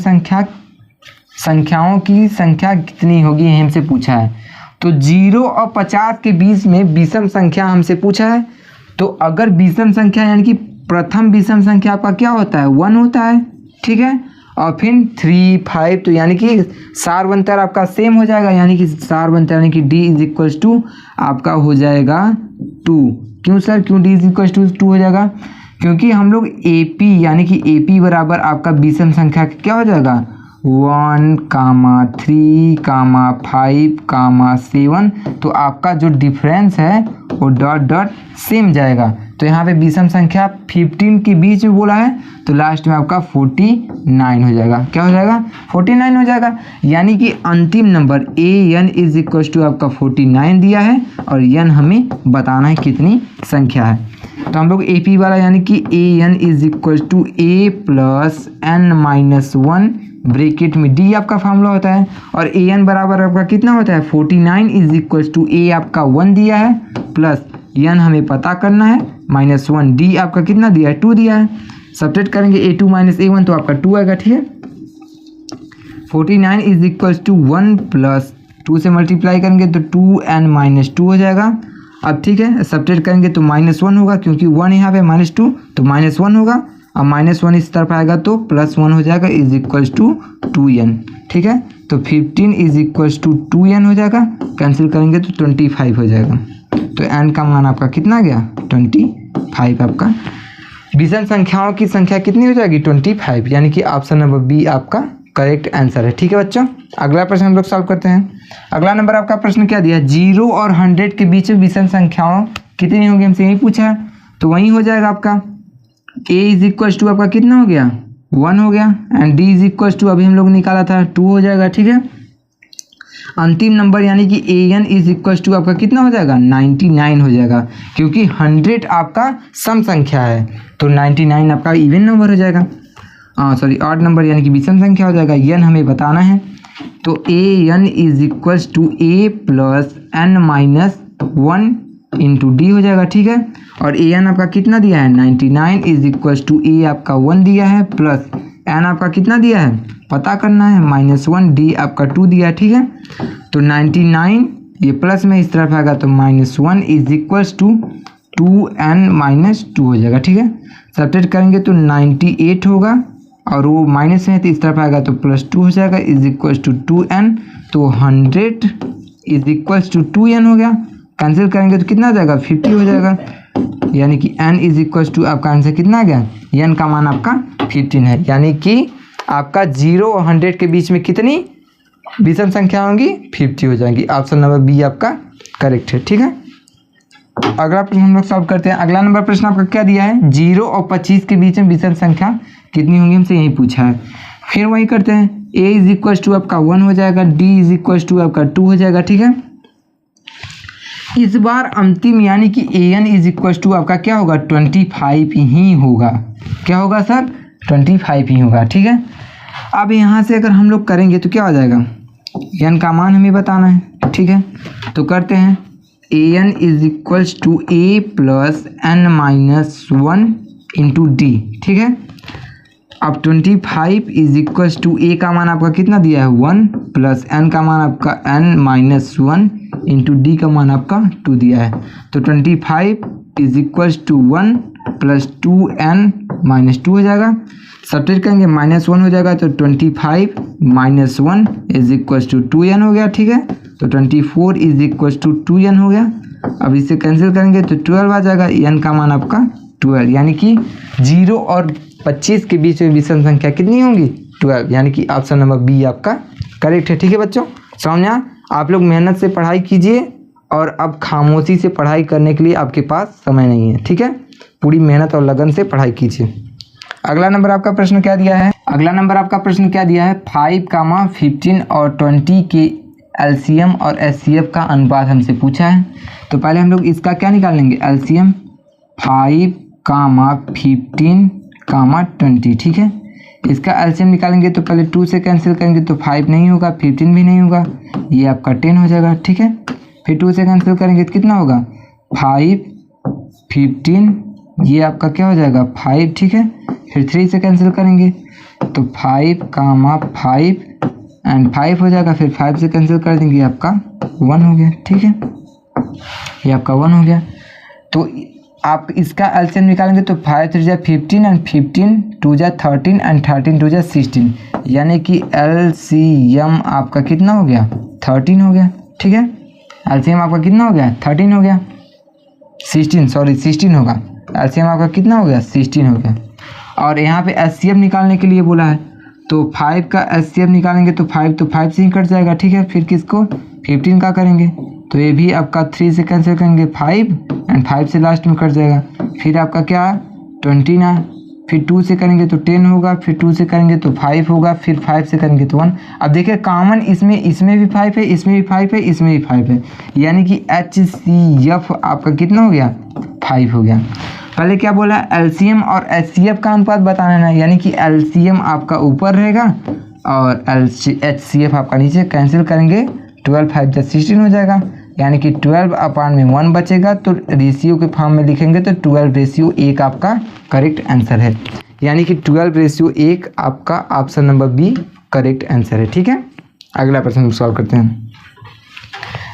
संख्याओं की संख्या कितनी होगी, ये हमसे पूछा है। तो 0 और 50 के बीच में विषम संख्या हमसे पूछा है। तो अगर विषम संख्या यानी कि प्रथम विषम संख्या आपका क्या होता है, 1 होता है, ठीक है। और फिर 3 5, तो यानी कि सारवंतर आपका सेम हो जाएगा, यानी कि सारवंतर यानी कि D = आपका हो जाएगा 2। क्यों सर, क्यों D = 2 हो जाएगा, क्योंकि हम लोग AP यानी कि AP बराबर आपका विषम संख्या क्या हो जाएगा, 1, 3, 5, 7। तो आपका जो डिफरेंस है वो डॉट डॉट सेम जाएगा। तो यहाँ पे विषम संख्या 15 के बीच में बोला है, तो लास्ट में आपका 49 हो जाएगा। क्या हो जाएगा, 49 हो जाएगा। यानी कि अंतिम नंबर AN = आपका 49 दिया है, और n हमें बताना है कितनी संख्या है। तो हम लोग AP वाला यानी कि AN = A + n-1 ब्रैकेट में D आपका फार्मूला होता है, और AN बराबर आपका कितना होता है, 49 = A आपका 1 दिया है, प्लस n हमें पता करना है -1, D आपका कितना दिया है, 2 दिया है। सब्ट्रैक्ट करेंगे A2 - A1 तो आपका 2 आएगा, ठीक है। 49 = 1 प्लस 2 से मल्टीप्लाई करेंगे तो 2n-2 हो जाएगा। अब ठीक है, सब्ट्रैक्ट करेंगे तो -1 होगा, क्योंकि 1 यहाँ पे -2 तो -1 होगा, और -1 इस तरफ आएगा तो +1 हो जाएगा = 2n, ठीक है। तो 15 = 2n हो जाएगा, कैंसिल करेंगे तो 25 हो जाएगा। तो n का मान आपका कितना आ गया 25 आपका विषम संख्याओं की संख्या कितनी हो जाएगी 25, यानी कि ऑप्शन नंबर बी आपका करेक्ट आंसर है। ठीक है बच्चों, अगला प्रश्न हम लोग सॉल्व करते हैं। अगला नंबर आपका प्रश्न क्या दिया है, 0 और 100 के बीच में विषम संख्याओं कितनी होंगी, हमसे यही पूछा है। तो वही हो जाएगा आपका a इज इक्वल टू आपका कितना हो गया 1 हो गया, and d is equal to अभी हम लोग निकाला था 2 हो जाएगा। ठीक है, अंतिम नंबर यानी कि an इज इक्वल टू आपका कितना हो जाएगा 99 हो जाएगा, क्योंकि 100 आपका सम संख्या है तो 99 आपका इवन नंबर हो जाएगा, सॉरी ऑड नंबर यानी कि विषम संख्या हो जाएगा। n हमें बताना है, तो an is equal to a plus n minus 1 into D हो जाएगा। ठीक है, और an आपका कितना दिया है 99 इज इक्वल टू a आपका 1 दिया है, प्लस n आपका कितना दिया है पता करना है -1, d आपका 2 दिया है। ठीक है, तो 99 ये प्लस में इस तरफ आएगा तो -1 is equal to 2n minus 2 हो जाएगा। ठीक है, सब्ट्रैक्ट करेंगे तो 98 होगा, और वो माइनस में है तो इस तरफ आएगा तो +2 हो जाएगा इज इक्वल टू 2n, तो 100 इज इक्वल टू 2n हो गया। कैंसिल करेंगे तो कितना आ जाएगा 50 हो जाएगा, यानी कि n इज इक्वल टू आपका आंसर कितना आ गया, n का मान आपका 15 है, यानी कि आपका 0 और 100 के बीच में कितनी विषम संख्या होंगी 50 हो जाएंगी। ऑप्शन नंबर बी आपका करेक्ट है। ठीक है, अगला प्रश्न हम लोग सॉल्व करते हैं। अगला नंबर प्रश्न आपका क्या दिया है, 0 और 25 के बीच में विषम संख्या कितनी होंगी, हमसे यही पूछा है। फिर वही करते हैं, a इज इक्वल टू आपका 1 हो जाएगा, d इज इक्वल टू आपका 2 हो जाएगा। ठीक है, इस बार अंतिम यानी कि an इज इक्वल टू आपका क्या होगा 25 ही होगा। क्या होगा सर 25 ही होगा। ठीक है, अब यहाँ से अगर हम लोग करेंगे तो क्या हो जाएगा, n का मान हमें बताना है। ठीक है, तो करते हैं an is equal to a plus n minus 1 into D. ठीक है, अब 25 इज इक्वल टू a का मान आपका कितना दिया है 1, प्लस n का मान आपका n माइनस 1 इंटू डी का मान आपका 2 दिया है, तो 25 is equal to 1 plus 2n minus 2 हो जाएगा। सब्ट्रैक्ट करेंगे -1 हो जाएगा, तो 25 minus 1 is equal to 2n हो गया। ठीक है, तो 24 इज इक्वल टू 2n हो गया। अब इसे कैंसिल करेंगे तो 12 आ जाएगा, n का मान आपका 12, यानी कि 0 और 25 के बीच में विषम संख्या कितनी होंगी 12, यानी कि ऑप्शन नंबर बी आपका करेक्ट है। ठीक है बच्चों, समझा। आप लोग मेहनत से पढ़ाई कीजिए, और अब खामोशी से पढ़ाई करने के लिए आपके पास समय नहीं है। ठीक है, पूरी मेहनत और लगन से पढ़ाई कीजिए। अगला नंबर आपका प्रश्न क्या दिया है, अगला नंबर आपका प्रश्न क्या दिया है, 5, 15 और 20 के एलसीएम और एचसीएफ का अनुपात हमसे पूछा है। तो पहले हम लोग इसका क्या निकालेंगे एलसीएम, 5, 15, 20। ठीक है, इसका एलसीएम निकालेंगे तो पहले 2 से कैंसिल करेंगे तो 5 नहीं होगा, 15 भी नहीं होगा, ये आपका 10 हो जाएगा। ठीक है, फिर 2 से कैंसिल करेंगे तो कितना होगा 5, 15, ये आपका क्या हो जाएगा 5। ठीक है, फिर 3 से कैंसिल करेंगे तो 5, 5 एंड 5 हो जाएगा, फिर 5 से कैंसिल कर देंगे आपका 1 हो गया। ठीक है, ये आपका 1 हो गया। तो आप इसका एलसीएम निकालेंगे तो 5 3 जा 15 एंड 15 2 जा 13 एंड 13 2 जा 16, यानी कि एलसीएम आपका कितना हो गया 13 हो गया। ठीक है, एलसीएम आपका कितना हो गया 13 हो गया, 16 होगा, एलसीएम आपका कितना हो गया 16 हो गया। और यहाँ पे एचसीएफ निकालने के लिए बोला है, तो 5 का एचसीएफ निकालेंगे तो 5 तो 5 से ही कट जाएगा। ठीक है, फिर किसको 15 का करेंगे तो ये भी आपका 3 से कैंसिल करेंगे 5 एंड 5 से लास्ट में कट जाएगा, फिर आपका क्या 20 ना, फिर 2 से करेंगे तो 10 होगा, फिर 2 से करेंगे तो 5 होगा, फिर 5 से करेंगे तो 1। अब देखिए कॉमन इसमें भी 5 है, इसमें भी 5 है, इसमें भी 5 है, यानी कि एचसीएफ आपका कितना हो गया 5 हो गया। पहले क्या बोला एलसीएम और एचसीएफ का अनुपात बताना है ना, यानी कि एलसीएम आपका ऊपर रहेगा और एचसीएफ आपका नीचे। कैंसिल करेंगे 12 5 जा 16 हो जाएगा, यानी कि 12 अपान में 1 बचेगा, तो रेशियो के फॉर्म में लिखेंगे तो 12:1 आपका करेक्ट आंसर है, यानी कि 12:1 आपका option number B correct answer है। ठीक है, अगला प्रश्न सॉल्व करते हैं।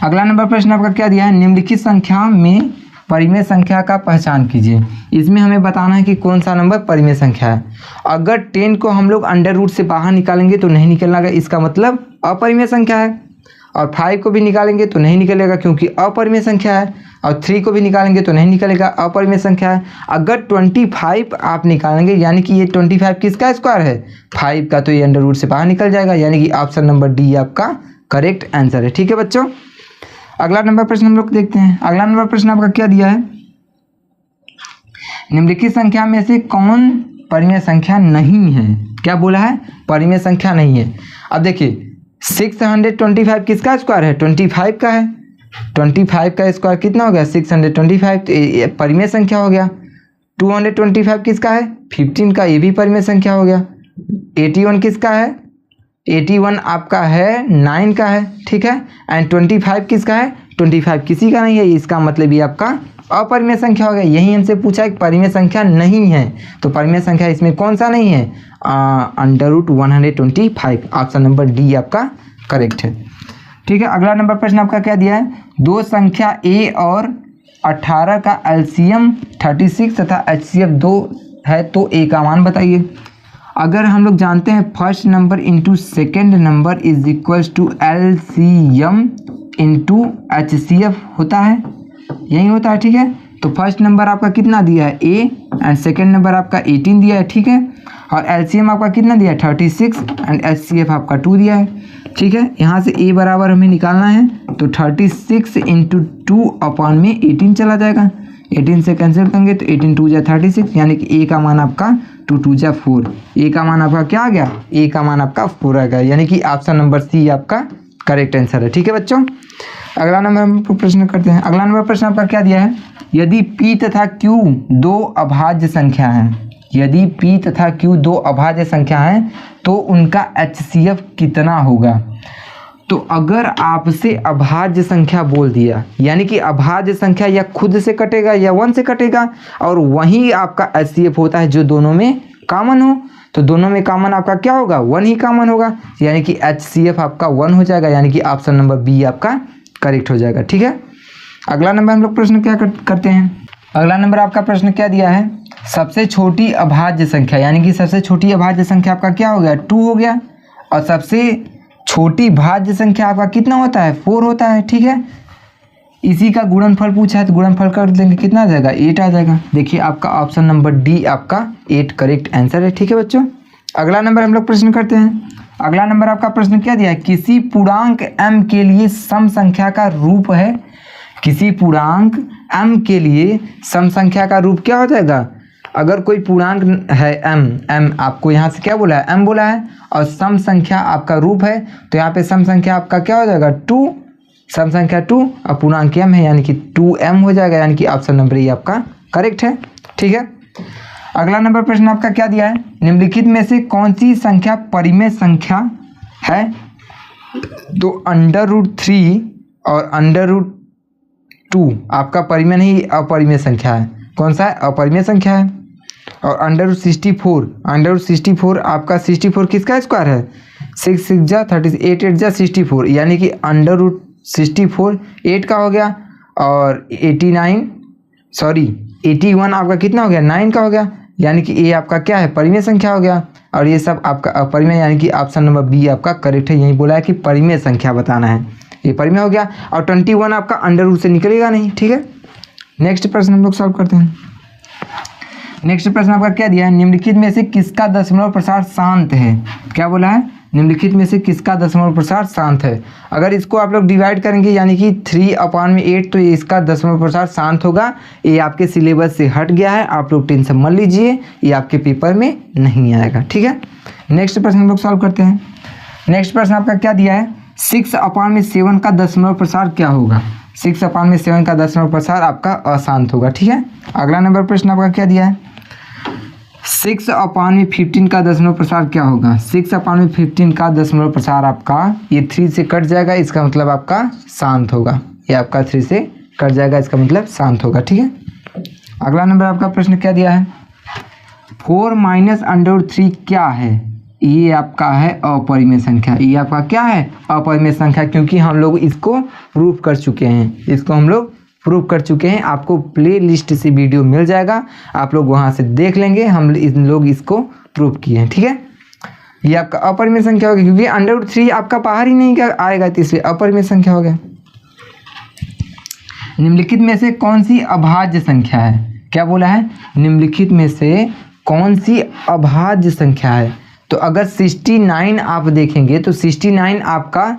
अगला नंबर प्रश्न आपका क्या दिया है, निम्नलिखित संख्या में परिमेय संख्या का पहचान कीजिए। इसमें हमें बताना है कि कौन सा नंबर परिमेय संख्या है। अगर 10 को हम लोग अंडर रूट से बाहर निकालेंगे तो नहीं निकलना है, इसका मतलब अपरिमेय संख्या है। और 5 को भी निकालेंगे तो नहीं निकलेगा क्योंकि अपरिमेय संख्या है, और 3 को भी निकालेंगे तो नहीं निकलेगा, अपरिमेय संख्या है। अगर 25 आप निकालेंगे यानी कि ये 25 किसका स्क्वायर है, 5 का, तो ये अंडर रूट से बाहर निकल जाएगा, यानी कि ऑप्शन नंबर डी आपका करेक्ट आंसर है। ठीक है बच्चों, अगला नंबर प्रश्न हम लोग देखते हैं। अगला नंबर प्रश्न आपका क्या दिया है, निम्नलिखित संख्या में से कौन परिमेय संख्या नहीं है। क्या बोला है, परिमेय संख्या नहीं है। अब देखिए 625 किसका स्क्वायर है, 25 का है। 25 का स्क्वायर कितना हो गया, 625, तो ये परिमेय संख्या हो गया। 225 किसका है, 15 का, ये भी परिमेय संख्या हो गया। 81 किसका है, 81 आपका है 9 का है। ठीक है, एंड 25 किसका है, 25 किसी का नहीं है, इसका मतलब ये आपका अपरिमेय संख्या हो गया। यही हमसे पूछा है परिमेय संख्या नहीं है, तो परिमेय संख्या इसमें कौन सा नहीं है, under root 125, option number D आपका करेक्ट है। ठीक है, अगला नंबर प्रश्न आपका क्या दिया है, दो संख्या a और 18 का एलसीएम 36 तथा एचसीएफ 2 है, तो a का मान बताइए। अगर हम लोग जानते हैं first number into second number is equals to LCM into HCF होता है, यही होता है। ठीक है, तो फर्स्ट नंबर आपका कितना दिया है a एंड सेकेंड नंबर आपका 18 दिया है। ठीक है, और एलसीएम आपका कितना दिया है 36 एंड एचसीएफ आपका 2 दिया है। ठीक है, यहाँ से a बराबर हमें निकालना है, तो 36 इंटू 2 अपॉन में 18 चला जाएगा, 18 से कैंसिल करेंगे तो 18 2 जा 36, यानी कि a का मान आपका 2 2 जा 4, a का मान आपका क्या आ गया, a का मान आपका 4 आ गया, यानी कि ऑप्शन नंबर सी आपका करेक्ट आंसर है। ठीक है बच्चों, अगला नंबर हम प्रश्न करते हैं। अगला नंबर प्रश्न आपका क्या दिया है, यदि p तथा q दो अभाज्य संख्या हैं, यदि p तथा q दो अभाज्य संख्या हैं तो उनका HCF कितना होगा। तो अगर आपसे अभाज्य संख्या बोल दिया, यानी कि अभाज्य संख्या या खुद से कटेगा या 1 से कटेगा, और वही आपका HCF होता है जो दोनों में कॉमन हो, तो दोनों में कॉमन आपका क्या होगा, 1 ही कॉमन होगा, यानी कि HCF आपका 1 हो जाएगा, यानी कि ऑप्शन नंबर बी आपका करेक्ट हो जाएगा। ठीक है, अगला नंबर हम लोग प्रश्न क्या करते हैं। अगला नंबर आपका प्रश्न क्या दिया है, सबसे छोटी अभाज्य संख्या, यानी कि सबसे छोटी अभाज्य संख्या आपका क्या हो गया, 2 हो गया, और सबसे छोटी भाज्य संख्या आपका कितना होता है, 4 होता है। ठीक है, इसी का गुणनफल पूछा है, तो गुणनफल कर देंगे, कितना आ जाएगा, 8 आ जाएगा। देखिए आपका ऑप्शन नंबर डी आपका 8 करेक्ट आंसर है। ठीक है बच्चों, अगला नंबर हम लोग प्रश्न करते हैं। अगला नंबर आपका प्रश्न क्या दिया है, किसी पूर्णांक m के लिए सम संख्या का रूप है, किसी पूर्णांक m के लिए सम संख्या का रूप क्या हो जाएगा। अगर कोई पूर्णांक है m आपको यहाँ से क्या बोला है, m बोला है, और सम संख्या आपका रूप है, तो यहाँ पे सम संख्या आपका क्या हो जाएगा, 2, सम संख्या 2 और पूर्णांक m है, यानी कि 2m हो जाएगा, यानी कि ऑप्शन नंबर ये आपका करेक्ट है। ठीक है, अगला नंबर प्रश्न आपका क्या दिया है, निम्नलिखित में से कौन सी संख्या परिमेय संख्या है। तो अंडर रूट 3 और अंडर रूट 2 आपका परिमेय नहीं, अपरिमेय संख्या है। कौन सा है, अपरिमेय संख्या है। और अंडर रूट 64 आपका 64 किसका स्क्वायर है, 6 6 जा 38, 8 8 जा 64, यानी कि अंडर रूट 64 8 का हो गया, और 81 आपका कितना हो गया, 9 का हो गया, यानी कि ये आपका क्या है, परिमेय संख्या हो गया, और ये सब आपका अपरिमेय, यानी कि ऑप्शन नंबर बी आपका करेक्ट है। यही बोला है कि परिमेय संख्या बताना है, ये परिमेय हो गया, और 21 आपका अंडर रूट से निकलेगा नहीं। ठीक है, नेक्स्ट प्रश्न हम लोग सॉल्व करते हैं। नेक्स्ट प्रश्न आपका क्या दिया है, निम्नलिखित में से किसका दशमलव प्रसार शांत है। क्या बोला है, निम्नलिखित में से किसका दशमलव प्रसार शांत है। अगर इसको आप लोग डिवाइड करेंगे, यानी कि 3/8, तो ये इसका दशमलव प्रसार शांत होगा। ये आपके सिलेबस से हट गया है, आप लोग टेंशन मत लीजिए, ये आपके पेपर में नहीं आएगा। ठीक है, नेक्स्ट प्रश्न हम लोग सॉल्व करते हैं। नेक्स्ट प्रश्न आपका क्या दिया है, 6/7 का दशमलव प्रसार क्या होगा। 6/7 का दशमलव प्रसार आपका अशांत होगा। ठीक है, अगला नंबर प्रश्न आपका क्या दिया है, 6/15 का दशमलव प्रसार क्या होगा। 6/15 का दशमलव प्रसार आपका ये 3 से कट जाएगा, इसका मतलब आपका शांत होगा। ये आपका 3 से कट जाएगा, इसका मतलब शांत होगा। ठीक है, अगला नंबर आपका प्रश्न क्या दिया है, 4 - √3 क्या है। ये आपका है अपरिमेय संख्या। ये आपका क्या है, अपरिमेय संख्या, क्योंकि हम लोग इसको प्रूफ कर चुके हैं। आपको प्ले लिस्ट से वीडियो मिल जाएगा, आप लोग वहाँ से देख लेंगे, हम लोग इसको प्रूफ किए हैं। ठीक है, ये आपका अपरिमेय संख्या हो गया, क्योंकि √3 आपका बाहर ही नहीं आएगा, तो इसलिए अपरिमेय संख्या हो गया। निम्नलिखित में से कौन सी अभाज्य संख्या है? क्या बोला है? निम्नलिखित में से कौन सी अभाज्य संख्या है? तो अगर 69 आप देखेंगे तो 69 आपका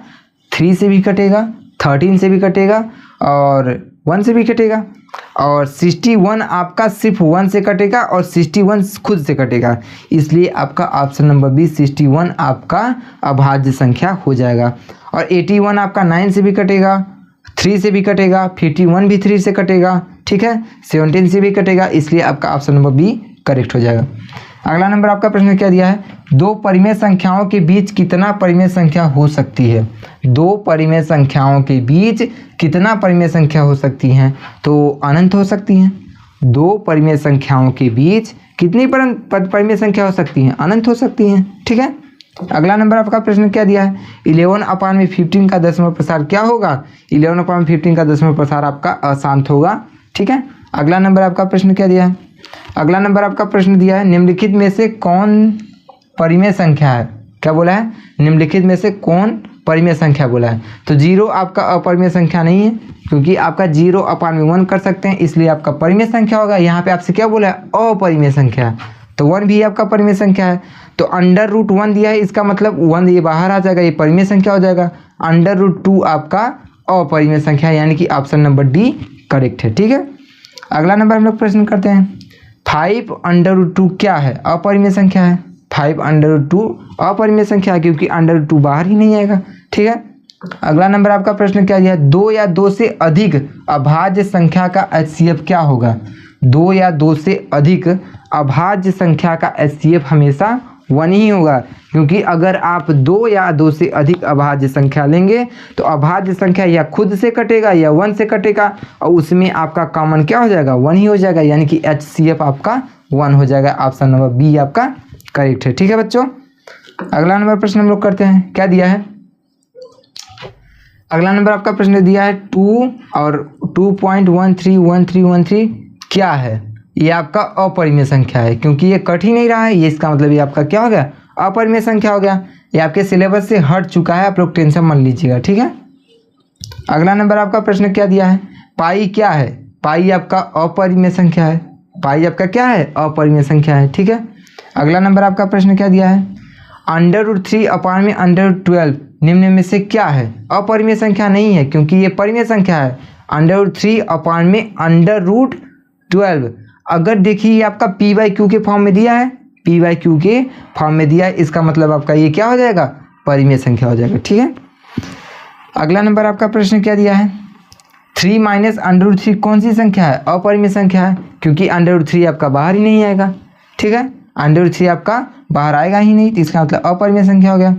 3 से भी कटेगा, 13 से भी कटेगा और 1 से भी कटेगा, और 61 आपका सिर्फ 1 से कटेगा और 61 खुद से कटेगा, इसलिए आपका ऑप्शन नंबर बी 61 आपका अभाज्य संख्या हो जाएगा। और 81 आपका 9 से भी कटेगा, 3 से भी कटेगा, 51 भी 3 से कटेगा, ठीक है, 17 से भी कटेगा, इसलिए आपका ऑप्शन नंबर बी करेक्ट हो जाएगा। अगला नंबर आपका प्रश्न क्या दिया है? दो परिमेय संख्याओं के बीच कितना परिमेय संख्या हो सकती है? दो परिमेय संख्याओं के बीच कितना परिमेय संख्या हो सकती हैं? तो अनंत हो सकती हैं। दो परिमेय संख्याओं के बीच कितनी परिमेय संख्या हो सकती हैं? अनंत हो सकती हैं, ठीक है। अगला नंबर आपका प्रश्न क्या दिया है? 11/15 का दशमलव प्रसार क्या होगा? 11/15 का दशमलव प्रसार आपका अशांत होगा, ठीक है। अगला नंबर आपका प्रश्न क्या दिया है? अगला नंबर आपका प्रश्न दिया है निम्नलिखित में से कौन परिमेय संख्या है? क्या बोला है? निम्नलिखित में से कौन परिमेय संख्या बोला है। तो 0 आपका अपरिमेय संख्या नहीं है, क्योंकि आपका 0/1 कर सकते हैं, इसलिए आपका परिमेय संख्या होगा। यहाँ पे आपसे क्या बोला है? अपरिमेय संख्या, तो 1 भी आपका परिमेय संख्या है। तो √1 दिया है, इसका मतलब 1 ये बाहर आ जाएगा, ये परिमेय संख्या हो जाएगा। √2 आपका अपरिमेय संख्या है, यानी कि ऑप्शन नंबर डी करेक्ट है, ठीक है। अगला नंबर हम लोग प्रश्न करते हैं 5√2 क्या है? अपरिमेय संख्या है। 5√2 अपरिमेय संख्या है, क्योंकि √2 बाहर ही नहीं आएगा, ठीक है। अगला नंबर आपका प्रश्न क्या दिया है? 2 या 2 से अधिक अभाज्य संख्या का HCF क्या होगा? 2 या 2 से अधिक अभाज्य संख्या का HCF हमेशा 1 ही होगा, क्योंकि अगर आप 2 या 2 से अधिक अभाज्य संख्या लेंगे तो अभाज्य संख्या या खुद से कटेगा या 1 से कटेगा, और उसमें आपका कॉमन क्या हो जाएगा? 1 ही हो जाएगा, यानी कि HCF आपका 1 हो जाएगा। ऑप्शन नंबर बी आपका करेक्ट है, ठीक है बच्चों। अगला नंबर प्रश्न हम लोग करते हैं, क्या दिया है? अगला नंबर आपका प्रश्न दिया है 2 और 2.131313 क्या है? ये आपका अपरिमेय संख्या है, क्योंकि ये कट ही नहीं रहा है, ये इसका मतलब ये आपका क्या हो गया? अपरिमेय संख्या हो गया। ये आपके सिलेबस से हट चुका है, आप लोग टेंशन मत लीजिएगा, ठीक है। अगला नंबर आपका प्रश्न क्या दिया है? पाई क्या है? पाई आपका अपरिमेय संख्या है। पाई आपका क्या है? अपरिमेय संख्या है, ठीक है। अगला नंबर आपका प्रश्न क्या दिया है? √3/√12 निम्न में से क्या है? अपरिमेय संख्या नहीं है, क्योंकि ये परिमेय संख्या है। √3/√12 अगर देखिए ये आपका p/q के फॉर्म में दिया है, p/q के फॉर्म में दिया है, इसका मतलब आपका ये क्या हो जाएगा? परिमेय संख्या हो जाएगा, ठीक है। अगला नंबर आपका प्रश्न क्या दिया है? 3 - √3 कौन सी संख्या है? अपरिमेय संख्या है, क्योंकि √3 आपका बाहर ही नहीं आएगा, ठीक है। √3 आपका बाहर आएगा ही नहीं, तो इसका मतलब अपरिमेय संख्या हो गया।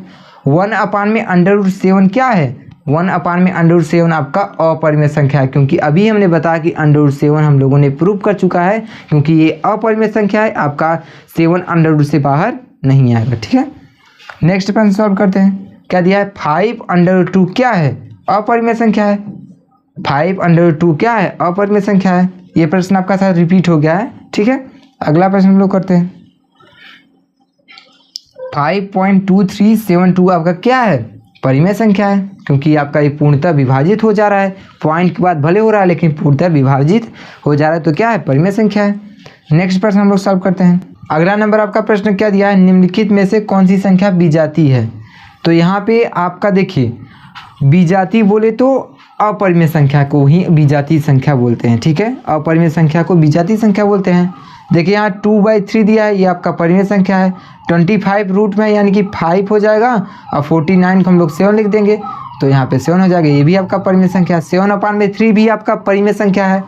1/√7 क्या है? 1/√7 आपका अपरिमेय संख्या है, क्योंकि अभी हमने बताया कि √7 हम लोगों ने प्रूव कर चुका है, क्योंकि ये अपरिमेय संख्या है, आपका 7 √2 से बाहर नहीं आएगा, ठीक है। नेक्स्ट प्रश्न सॉल्व करते हैं, क्या दिया है? 5/2 क्या है? अपरिमेय संख्या है। 5/2 क्या है? अपरिमेय संख्या है। ये प्रश्न आपका साथ रिपीट हो गया है, ठीक है। अगला प्रश्न हम लोग करते हैं 5.2372 आपका क्या है? परिमेय संख्या है, क्योंकि आपका ये पूर्णतः विभाजित हो जा रहा है। पॉइंट के बाद भले हो रहा है, लेकिन पूर्णतः विभाजित हो जा रहा है, तो क्या है? परिमेय संख्या है। नेक्स्ट प्रश्न हम लोग सॉल्व करते हैं। अगला नंबर आपका प्रश्न क्या दिया है? निम्नलिखित में से कौन सी संख्या विजातीय है? तो यहाँ पे आपका देखिए, विजातीय बोले तो अपरिमेय संख्या को ही विजातीय संख्या बोलते हैं, ठीक है। अपरिमेय संख्या को विजातीय संख्या बोलते हैं। देखिए यहाँ 2/3 दिया है, ये आपका परिमेय संख्या है। 25 रूट में यानी कि 5 हो जाएगा, और 49 को हम लोग 7 लिख देंगे, तो यहाँ पे 7 हो जाएगा, ये भी आपका परिमेय संख्या है। 7/3 भी आपका परिमेय संख्या है।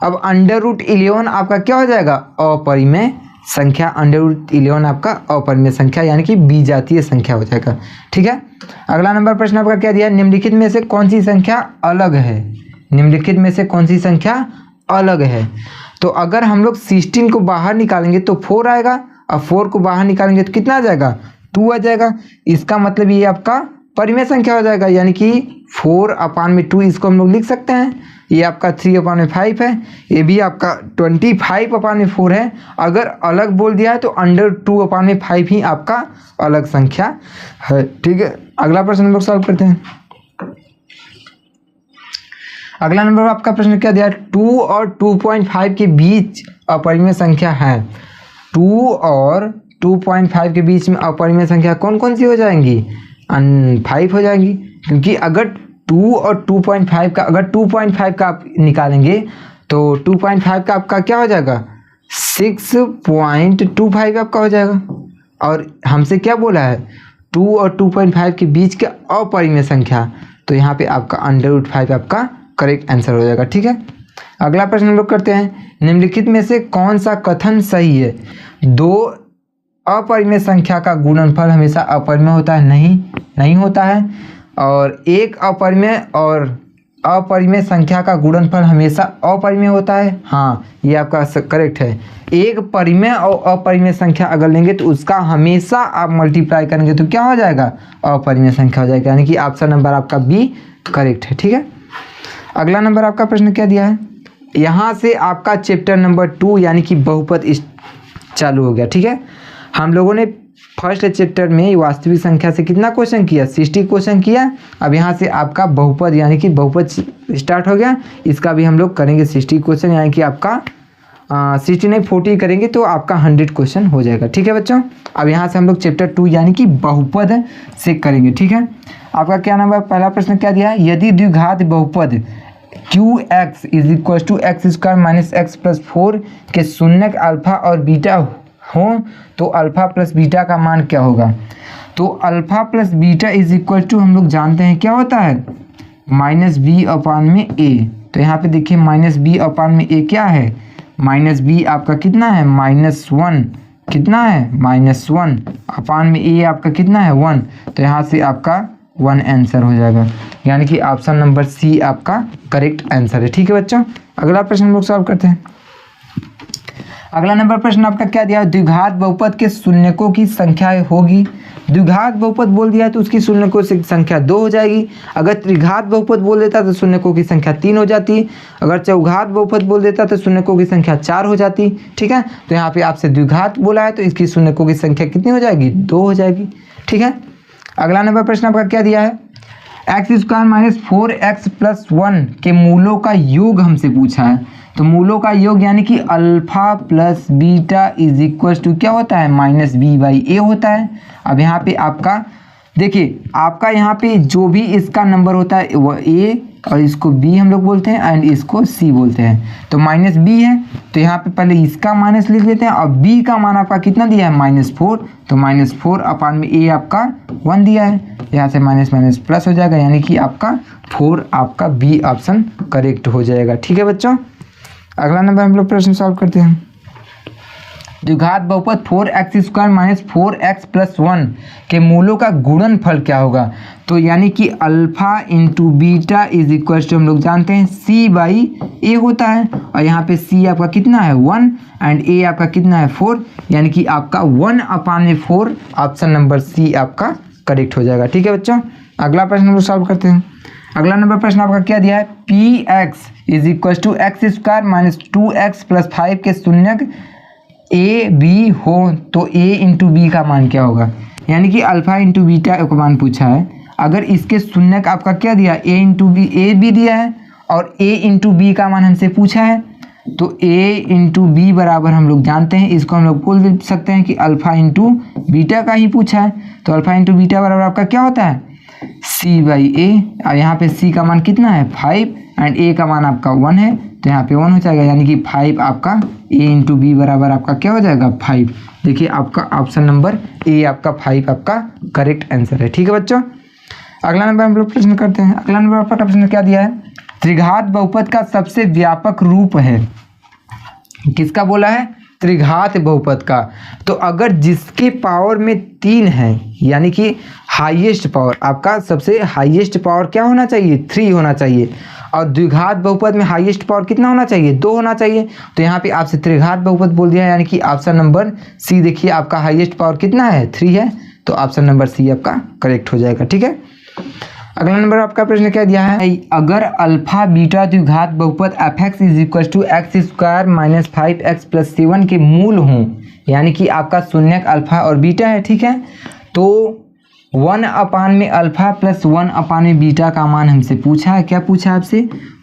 अब √11 आपका क्या हो जाएगा? अपरिमेय संख्या। √11 आपका अपरिमेय संख्या, यानी कि विजातीय संख्या हो जाएगा, ठीक है। अगला नंबर प्रश्न आपका क्या दिया है? निम्नलिखित में से कौन सी संख्या अलग है? निम्नलिखित में से कौन सी संख्या अलग है? तो अगर हम लोग 16 को बाहर निकालेंगे तो 4 आएगा, और 4 को बाहर निकालेंगे तो कितना आ जाएगा? 2 आ जाएगा। इसका मतलब ये आपका परिमेय संख्या हो जाएगा, यानी कि 4/2 इसको हम लोग लिख सकते हैं। ये आपका 3/5 है, ये भी आपका 25/4 है। अगर अलग बोल दिया है तो अंडर 2/5 ही आपका अलग संख्या है। ठीक है, अगला प्रश्न हम लोग सॉल्व करते हैं। अगला नंबर आपका प्रश्न क्या दिया है? 2 और 2.5 के बीच अपरिमेय संख्या है। 2 और 2.5 के बीच में अपरिमेय संख्या कौन कौन सी हो जाएंगी? 5 हो जाएंगी, क्योंकि अगर 2 और 2.5 का, अगर 2.5 का आप निकालेंगे तो 2.5 का आपका क्या हो जाएगा? 6.25 आपका हो जाएगा। और हमसे क्या बोला है? 2 और 2.5 के बीच के अपरिमेय संख्या, तो यहाँ पे आपका √5 आपका करेक्ट आंसर हो जाएगा। ठीक है, अगला प्रश्न हम लोग करते हैं। निम्नलिखित में से कौन सा कथन सही है? 2 अपरिमेय संख्या का गुणनफल हमेशा अपरिमेय होता है? नहीं होता है। और एक अपरिमेय संख्या का गुणनफल हमेशा अपरिमेय होता है? हाँ, ये आपका करेक्ट है। एक परिमेय और अपरिमेय संख्या अगर लेंगे तो उसका हमेशा आप मल्टीप्लाई करेंगे तो क्या हो जाएगा? अपरिमेय संख्या हो जाएगा, यानी कि ऑप्शन नंबर आपका बी करेक्ट है। ठीक है, अगला नंबर आपका प्रश्न क्या दिया है? यहाँ से आपका चैप्टर नंबर 2 यानी कि बहुपद चालू हो गया। ठीक है, हम लोगों ने फर्स्ट चैप्टर में वास्तविक संख्या से कितना क्वेश्चन किया? 60 क्वेश्चन किया। अब यहाँ से आपका बहुपद यानी कि बहुपद स्टार्ट हो गया। इसका भी हम लोग करेंगे 60 क्वेश्चन, यानी कि आपका 60 नहीं 40 करेंगे तो आपका 100 क्वेश्चन हो जाएगा। ठीक है बच्चों, अब यहाँ से हम लोग चैप्टर 2 यानी कि बहुपद से करेंगे। ठीक है, आपका क्या नंबर पहला प्रश्न क्या दिया है? यदि द्विघात बहुपद QX = x² - x+4 के शून्यक अल्फा और बीटा हो तो अल्फा प्लस बीटा का मान क्या होगा? तो अल्फा प्लस बीटा = हम लोग जानते हैं क्या होता है? -b/a। तो यहाँ पे देखिए -b/a क्या है? -b आपका कितना है? -1। कितना है? -1/a आपका कितना है? 1। तो यहाँ से आपका 1 आंसर हो जाएगा, यानी कि ऑप्शन नंबर सी आपका करेक्ट आंसर है। ठीक है बच्चों, अगला प्रश्न हम लोग सॉल्व करते हैं। अगला नंबर प्रश्न आपका क्या दिया है? द्विघात बहुपद के शून्यकों की संख्या होगी। द्विघात बहुपद बोल दिया है तो उसकी शून्यकों की संख्या 2 हो जाएगी। अगर त्रिघात बहुपद बोल देता तो शून्यकों की संख्या 3 हो जाती। अगर चौघात बहुपद बोल देता तो शून्यकों की संख्या 4 हो जाती। ठीक है, तो यहाँ पे आपसे द्विघात बोला है तो इसकी शून्यकों की संख्या कितनी हो जाएगी? 2 हो जाएगी। ठीक है, अगला नंबर प्रश्न आपका क्या दिया है? x² - 4x+1 के मूलों का योग हमसे पूछा है। तो मूलों का योग यानी कि अल्फा प्लस बीटा = क्या होता है? -b/a होता है। अब यहाँ पे आपका देखिए, आपका यहाँ पे जो भी इसका नंबर होता है वो a और इसको b हम लोग बोलते हैं एंड इसको c बोलते हैं। तो -b है तो यहाँ पे पहले इसका माइनस लिख लेते हैं और b का मान आपका कितना दिया है? -4। तो -4/a आपका 1 दिया है, यहाँ से माइनस माइनस प्लस हो जाएगा, यानी कि आपका 4 आपका बी ऑप्शन करेक्ट हो जाएगा। ठीक है बच्चों, अगला नंबर हम लोग प्रश्न सॉल्व करते हैं। द्विघात बहुपद 4x² - 4x+1 के मूलों का गुणनफल क्या होगा? तो यानी कि अल्फा इंटू बीटा = हम लोग जानते हैं c/a होता है। और यहाँ पे c आपका कितना है? 1 एंड a आपका कितना है? 4, यानी कि आपका 1/4 ऑप्शन नंबर सी आपका करेक्ट हो जाएगा। ठीक है बच्चों, अगला प्रश्न हम लोग सॉल्व करते हैं। अगला नंबर प्रश्न आपका क्या दिया है? px = x² - 2x+5 के शून्यक a b हो तो a इंटू बी का मान क्या होगा? यानी कि अल्फा इंटू बीटा का मान पूछा है। अगर इसके शून्यक आपका क्या दिया? a इंटू बी, a भी दिया है और a इंटू बी का मान हमसे पूछा है। तो a इंटू बी बराबर हम लोग जानते हैं, इसको हम लोग बोल सकते हैं कि अल्फा इंटू बीटा का ही पूछा है। तो अल्फा इंटू बीटा बराबर आपका क्या होता है? c/a। और यहाँ पे c का मान कितना है? 5 एंड a का मान आपका 1 है, तो यहाँ पे 1 हो जाएगा, यानी कि 5 आपका a इंटू बी बराबर आपका क्या हो जाएगा? 5। देखिए आपका ऑप्शन नंबर ए आपका 5 आपका करेक्ट आंसर है। ठीक है बच्चों, अगला नंबर हम लोग प्रश्न करते हैं। अगला नंबर आपका प्रश्न क्या दिया है? त्रिघात बहुपद का सबसे व्यापक रूप है। किसका बोला है? त्रिघात बहुपद का। तो अगर जिसके पावर में 3 है, यानी कि हाईएस्ट पावर, आपका सबसे हाईएस्ट पावर क्या होना चाहिए? 3 होना चाहिए। और द्विघात बहुपद में हाईएस्ट पावर कितना होना चाहिए? 2 होना चाहिए। तो यहाँ पे आपसे त्रिघात बहुपद बोल दिया, यानी कि ऑप्शन नंबर सी देखिए आपका हाईएस्ट पावर कितना है? 3 है, तो ऑप्शन नंबर सी आपका करेक्ट हो जाएगा। ठीक है, अगला नंबर आपका प्रश्न क्या दिया है, अगर अल्फा बीटा द्विघात बहुपद F X is equal to x square minus 5x plus 7 के मूल हों, यानी कि आपका शून्यक अल्फा और बीटा है, ठीक है। तो 1 अपान में अल्फा प्लस 1 अपान में बीटा का मान हमसे पूछा है। क्या पूछा है आपसे?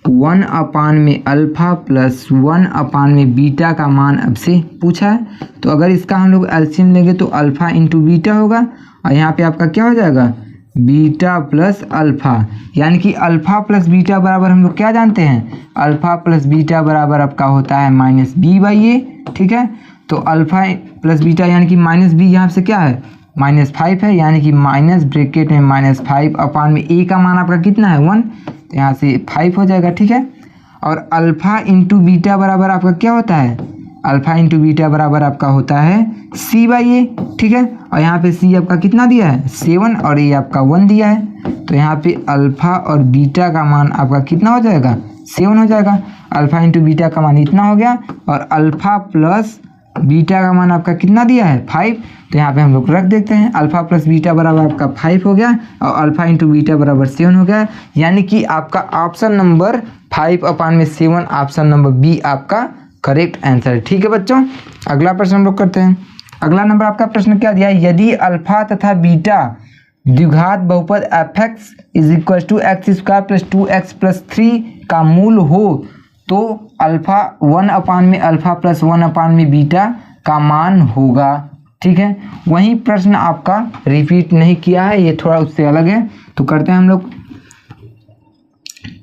1 अपान में अल्फा प्लस 1 अपान में बीटा का मान आपसे पूछा है। तो अगर इसका हम लोग एलसीएम लेंगे तो अल्फा इंटू बीटा होगा, और यहाँ पे आपका क्या हो जाएगा, बीटा प्लस अल्फा, यानी कि अल्फा प्लस बीटा बराबर हम लोग क्या जानते हैं, अल्फा प्लस बीटा बराबर आपका होता है माइनस बी बाई ए, ठीक है। तो अल्फा प्लस बीटा यानी कि माइनस बी यहाँ से क्या है, -5 है, यानी कि माइनस ब्रैकेट में -5 अपान में ए का मान आपका कितना है 1, तो यहाँ से 5 हो जाएगा, ठीक है। और अल्फा इंटू बीटा बराबर आपका क्या होता है, अल्फा इंटू बीटा बराबर आपका होता है सी बाई ए, ठीक है। और यहाँ पे सी आपका कितना दिया है 7 और ए आपका 1 दिया है, तो यहाँ पे अल्फा और बीटा का मान आपका कितना हो जाएगा 7 हो जाएगा। अल्फा इंटू बीटा का मान इतना हो गया, और अल्फा प्लस बीटा का मान आपका कितना दिया है 5, तो यहाँ पे हम लोग रख देते हैं। अल्फा प्लस बीटा बराबर आपका 5 हो गया, और अल्फा इंटू बीटा बराबर 7 हो गया, यानी कि आपका ऑप्शन नंबर 5 अपान में 7 ऑप्शन नंबर बी आपका करेक्ट आंसर है, ठीक है बच्चों। अगला प्रश्न हम लोग करते हैं। अगला नंबर आपका प्रश्न क्या दिया है, यदि अल्फा तथा बीटा द्विघात बहुपद F X is equal to x square plus 2x plus 3 का मूल हो तो अल्फा 1 अपान में अल्फा प्लस 1 अपान में बीटा का मान होगा, ठीक है। वही प्रश्न आपका रिपीट नहीं किया है, ये थोड़ा उससे अलग है, तो करते हैं हम लोग।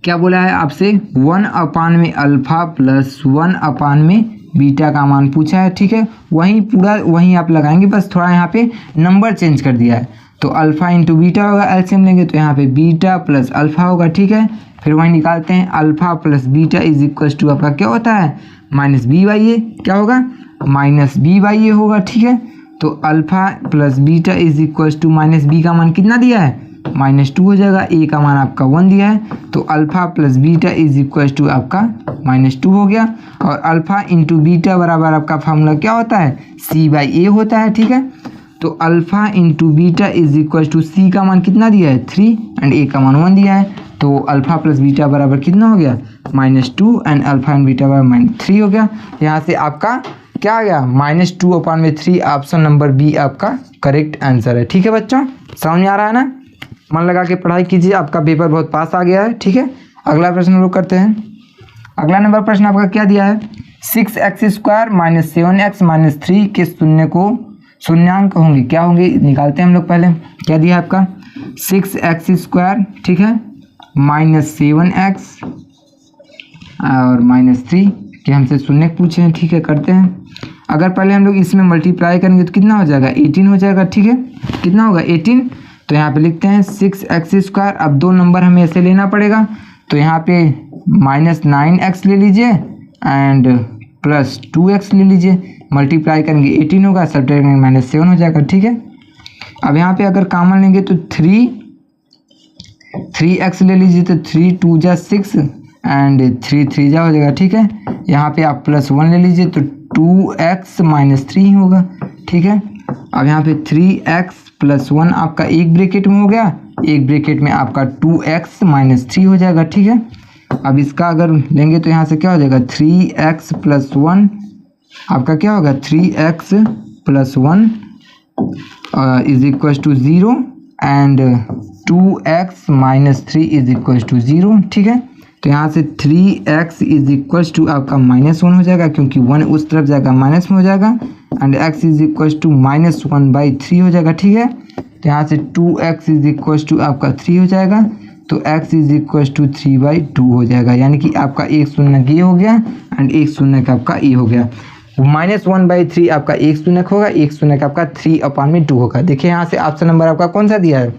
क्या बोला है आपसे, 1 अपान में अल्फा प्लस 1 अपान में बीटा का मान पूछा है, ठीक है। वहीं पूरा वहीं आप लगाएंगे, बस थोड़ा यहाँ पे नंबर चेंज कर दिया है। तो अल्फा इंटू बीटा होगा, एलसीएम लेंगे तो यहाँ पे बीटा प्लस अल्फा होगा, ठीक है। फिर वहीं निकालते हैं, alpha plus beta is equal to आपका क्या होता है माइनस बी बाई ए, क्या होगा माइनस बी बाई ए होगा, ठीक है। तो alpha plus beta is equal to minus B का मान कितना दिया है -2 हो जाएगा, ए का मान आपका 1 दिया है, तो alpha plus beta is equal to आपका -2 हो गया। और अल्फा इंटू बीटा बराबर आपका फार्मूला क्या होता है सी बाई ए होता है, ठीक है। तो alpha into beta is equal to c का मान कितना दिया है 3 एंड ए का मान 1 दिया है, तो अल्फा प्लस बीटा बराबर कितना हो गया -2 एंड अल्फा एंड बीटा बराबर -3 हो गया। यहाँ से आपका क्या आ गया -2 अपान में 3 ऑप्शन नंबर बी आपका करेक्ट आंसर है, ठीक है बच्चों। समझ में आ रहा है ना, मन लगा के पढ़ाई कीजिए, आपका पेपर बहुत पास आ गया है, ठीक है। अगला प्रश्न हम लोग करते हैं। अगला नंबर प्रश्न आपका क्या दिया है, 6x square minus 7x minus 3 के शून्य को शून्यांक होंगे, क्या होंगे निकालते हैं हम लोग। पहले क्या दिया है आपका 6x स्क्वायर, ठीक है, माइनस 7x और माइनस 3 के हमसे शून्य पूछे हैं, ठीक है। करते हैं, अगर पहले हम लोग इसमें मल्टीप्लाई करेंगे तो कितना हो जाएगा 18 हो जाएगा, ठीक है। कितना होगा 18, तो यहाँ पे लिखते हैं 6x स्क्वायर। अब 2 नंबर हमें ऐसे लेना पड़ेगा, तो यहाँ पे -9x ले लीजिए एंड प्लस 2x ले लीजिए, मल्टीप्लाई करेंगे 18 होगा, सब्ट्रैक्ट करेंगे -7 हो जाएगा, ठीक है। अब यहाँ पे अगर कॉमन लेंगे तो 3x ले लीजिए, तो 3 2 जा 6 एंड 3 3 जा हो जाएगा, ठीक है। यहाँ पे आप +1 ले लीजिए तो 2x माइनस 3 होगा, ठीक है। अब यहाँ पे 3x प्लस 1 आपका एक ब्रैकेट में हो गया, एक ब्रैकेट में आपका 2x माइनस 3 हो जाएगा, ठीक है। अब इसका अगर लेंगे तो यहाँ से क्या हो जाएगा 3x प्लस 1 आपका क्या होगा 3x plus 1 is equal to 0 and 2x minus 3 is equal to 0, ठीक है। तो यहाँ से 3x इज इक्वल टू आपका -1 हो जाएगा, क्योंकि 1 उस तरफ जाएगा माइनस में हो जाएगा, and x is equal to -1/3 हो जाएगा, ठीक है। तो यहाँ से 2x इज इक्वल टू आपका 3 हो जाएगा, तो x इज इक्वल टू 3/2 हो जाएगा, यानी कि आपका एक शून्य ये हो गया एंड एक शून्य का आपका ये हो गया। -1/3 आपका एक शून्य होगा, एक शून्य का आपका 3/2 होगा। देखिए यहाँ से ऑप्शन नंबर आपका कौन सा दिया है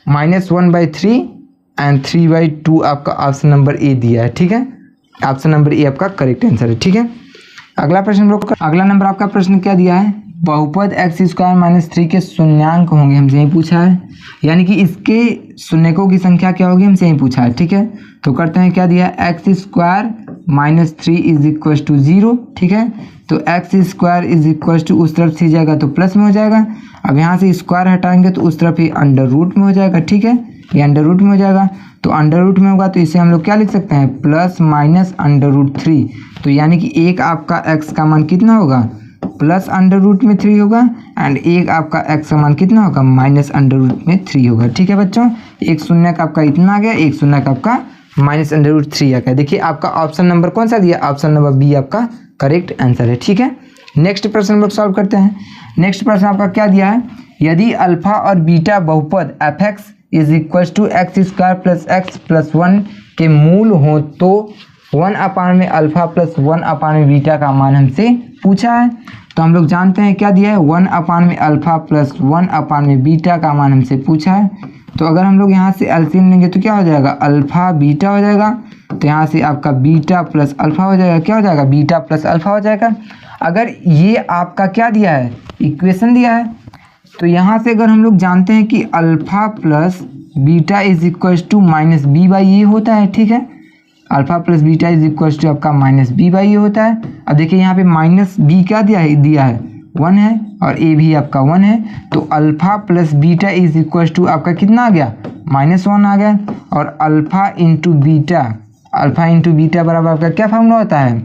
-1/3 एंड 3/2 आपका ऑप्शन नंबर ए दिया है, ठीक है। ऑप्शन नंबर ए आपका करेक्ट आंसर है, ठीक है। अगला प्रश्न हम लोग, अगला नंबर आपका प्रश्न क्या दिया है, बहुपद x स्क्वायर माइनस 3 के शून्यांक होंगे, हमसे यही पूछा है, यानी कि इसके शून्यकों की संख्या क्या होगी हमसे यही पूछा है, ठीक है। तो करते हैं, क्या दिया है x square minus 3 is equal to 0, ठीक है। तो x square is equal to उस तरफ से जाएगा तो प्लस में हो जाएगा, अब यहाँ से स्क्वायर हटाएंगे तो उस तरफ ही अंडर रूट में हो जाएगा, ठीक है। ये अंडर रूट में हो जाएगा, तो अंडर रूट में होगा तो इसे हम लोग क्या लिख सकते हैं, प्लस माइनस अंडर रूट 3। तो यानी कि एक आपका x का मान कितना होगा, प्लस अंडर रूट में 3 होगा, एंड एक आपका x का मान कितना होगा, माइनस अंडर रूट में 3 होगा। ठीक है बच्चों, एक शून्य का आपका इतना आ गया, एक शून्य का आपका माइनस अंडर रूट 3 आ गया। देखिए आपका ऑप्शन नंबर कौन सा दिया, ऑप्शन नंबर बी आपका करेक्ट आंसर है। ठीक है, नेक्स्ट प्रश्न हम लोग सॉल्व करते हैं। नेक्स्ट प्रश्न आपका क्या दिया है, यदि अल्फा और बीटा बहुपद F X is equal to x square plus X plus 1 के मूल हो तो 1 अपान में अल्फा प्लस 1 अपान में बीटा का मान हमसे पूछा है। तो हम लोग जानते हैं क्या दिया है, 1 अपान में अल्फा प्लस 1 अपान में बीटा का मान हमसे पूछा है। तो अगर हम लोग यहाँ से एलसीएम लेंगे तो क्या हो जाएगा, अल्फा बीटा हो जाएगा। तो यहाँ से आपका बीटा प्लस अल्फा हो जाएगा, क्या हो जाएगा, बीटा प्लस अल्फा हो जाएगा। अगर ये आपका क्या दिया है, इक्वेशन दिया है, तो यहाँ से अगर हम लोग जानते हैं कि alpha plus beta is equal to minus b by a होता है। ठीक है, alpha plus beta is equal to आपका माइनस बी बाई ए होता है। अब देखिए यहाँ पे माइनस बी क्या दिया है 1 है, और ए भी आपका 1 है। तो alpha plus beta is equal to आपका कितना आ गया, -1 आ गया। और अल्फा इंटू बीटा बराबर आपका क्या फार्मूला होता है,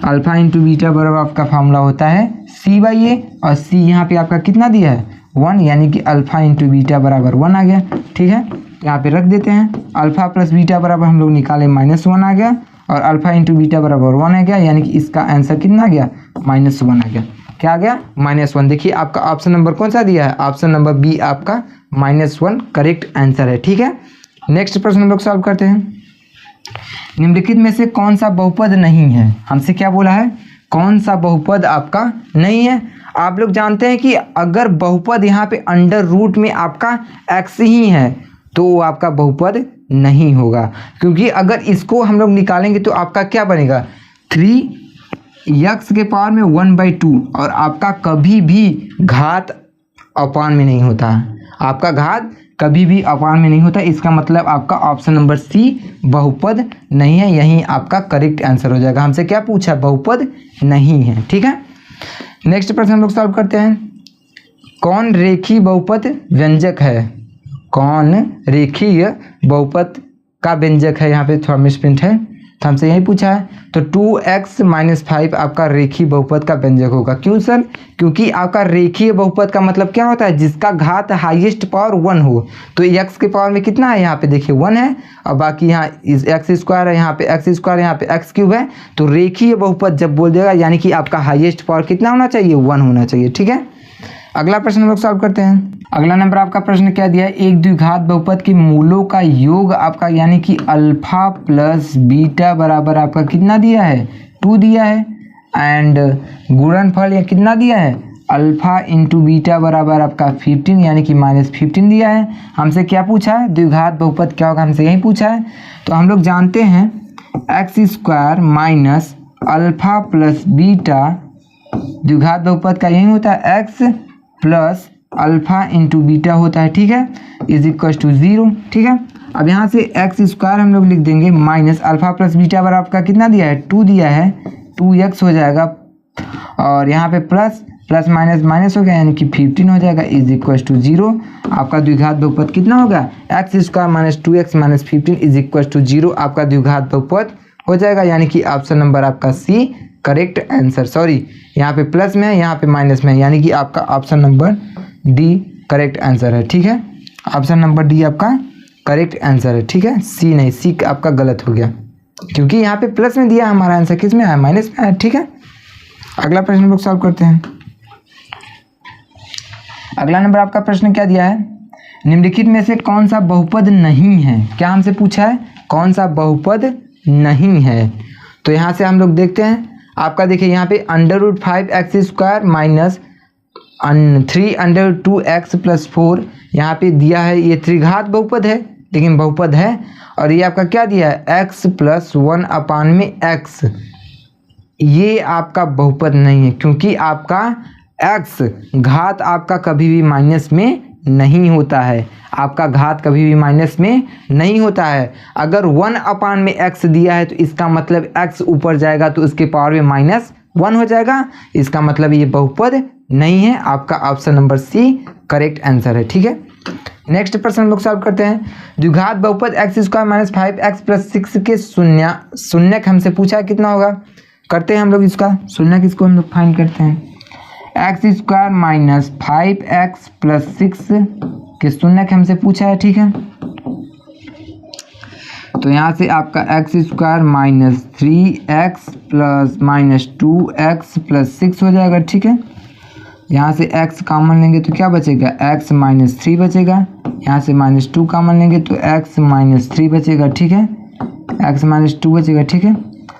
अल्फा इंटू बीटा बराबर आपका फार्मूला होता है सी बाई ए, और सी यहाँ पे आपका कितना दिया है 1, यानी कि अल्फा इंटू बीटा बराबर 1 आ गया। ठीक है, यहाँ पे रख देते हैं, अल्फा प्लस बीटा बराबर हम लोग निकाले -1 आ गया, और अल्फा इंटू बीटा बराबर 1 आ गया, यानी कि इसका आंसर कितना आ गया, -1 आ गया। क्या आ गया, -1। देखिए आपका ऑप्शन नंबर कौन सा दिया है, ऑप्शन नंबर बी आपका -1 करेक्ट आंसर है। ठीक है, नेक्स्ट प्रश्न हम लोग सॉल्व करते हैं। निम्नलिखित में से कौन सा बहुपद नहीं है, हमसे क्या बोला है, कौन सा बहुपद आपका नहीं है। आप लोग जानते हैं कि अगर बहुपद यहाँ पे अंडर रूट में आपका x ही है तो वो आपका बहुपद नहीं होगा, क्योंकि अगर इसको हम लोग निकालेंगे तो आपका क्या बनेगा, 3x के पावर में 1/2, और आपका कभी भी घात अपान में नहीं होता, आपका घात कभी भी अपान में नहीं होता। इसका मतलब आपका ऑप्शन नंबर सी बहुपद नहीं है, यही आपका करेक्ट आंसर हो जाएगा। हमसे क्या पूछा, बहुपद नहीं है। ठीक है, नेक्स्ट प्रश्न हम लोग सॉल्व करते हैं। कौन रेखीय बहुपद व्यंजक है, कौन रेखीय बहुपद का व्यंजक है, यहाँ पे थोड़ा मिसप्रिंट है, तो हमसे यही पूछा है। तो 2x - 5 आपका रेखीय बहुपद का व्यंजक होगा। क्यों सर, क्योंकि आपका रेखीय बहुपद का मतलब क्या होता है, जिसका घात हाईएस्ट पावर 1 हो। तो x के पावर में कितना है, यहाँ पे देखिए 1 है, और बाकी यहाँ x स्क्वायर है, यहाँ पे x स्क्वायर, यहाँ पे x क्यूब है। तो रेखीय बहुपद जब बोल देगा यानी कि आपका हाईएस्ट पावर कितना होना चाहिए, 1 होना चाहिए। ठीक है, अगला प्रश्न हम लोग सॉल्व करते हैं। अगला नंबर आपका प्रश्न क्या दिया है, एक द्विघात बहुपद के मूलों का योग आपका यानी कि अल्फा प्लस बीटा बराबर आपका कितना दिया है, 2 दिया है, एंड गुणनफल या कितना दिया है, अल्फा इंटू बीटा बराबर आपका 15 यानी कि -15 दिया है। हमसे क्या पूछा है, द्विघात बहुपद क्या होगा, हमसे यही पूछा है। तो हम लोग जानते हैं x square minus alpha plus beta, द्विघात बहुपद का यही होता है x plus alpha into beta होता है। ठीक है, इज इक्वल टू 0। ठीक है, अब यहाँ से x स्क्वायर हम लोग लिख देंगे माइनस अल्फा प्लस बीटा बराबर आपका कितना दिया है, 2 दिया है, 2x हो जाएगा, और यहाँ पे प्लस माइनस हो गया यानी कि 15 हो जाएगा, इज इक्वल टू 0। आपका द्विघात बहुपद कितना होगा, x square minus 2x minus 15 is equal to 0 आपका द्विघात बहुपद हो जाएगा, यानी कि ऑप्शन नंबर आपका सी करेक्ट आंसर। सॉरी, यहाँ पे प्लस में है, यहाँ पे माइनस में है, यानी कि आपका option number D correct answer है। ठीक है, ऑप्शन नंबर डी आपका करेक्ट आंसर है। ठीक है, सी नहीं, सी आपका गलत हो गया, क्योंकि यहाँ पे प्लस में दिया, हमारा आंसर किस में आया, माइनस में आया। ठीक है, अगला प्रश्न हम लोग सॉल्व करते हैं। अगला नंबर आपका प्रश्न क्या दिया है, निम्नलिखित में से कौन सा बहुपद नहीं है। क्या हमसे पूछा है, कौन सा बहुपद नहीं है। तो यहाँ से हम लोग देखते हैं, आपका देखिए यहाँ पे √5x² माइनस 3√2x + 4 यहाँ पे दिया है, ये त्रिघात बहुपद है, लेकिन बहुपद है। और ये आपका क्या दिया है, x + 1 अपान में x, ये आपका बहुपद नहीं है, क्योंकि आपका x घात आपका कभी भी माइनस में नहीं होता है, आपका घात कभी भी माइनस में नहीं होता है। अगर 1 अपान में x दिया है तो इसका मतलब x ऊपर जाएगा तो उसके पावर में -1 हो जाएगा, इसका मतलब ये बहुपद नहीं है। आपका option number C correct answer है। ठीक है, नेक्स्ट प्रश्न हम लोग सॉल्व करते हैं। द्विघात बहुपद x square minus 5x plus 6 के शून्यक हमसे पूछा है कितना होगा। करते हैं हम लोग इसका शून्यक, इसको हम लोग फाइंड करते हैं। X square minus 5x plus 6 के शून्यक हमसे पूछा है, ठीक है। तो यहाँ से आपका x square minus 3x plus minus 2x plus 6 हो जाएगा, ठीक है। यहाँ से x कॉमन लेंगे तो क्या बचेगा, x माइनस 3 बचेगा। यहाँ से माइनस 2 कॉमन लेंगे तो x माइनस 3 बचेगा, ठीक है। x माइनस 2 बचेगा, ठीक है।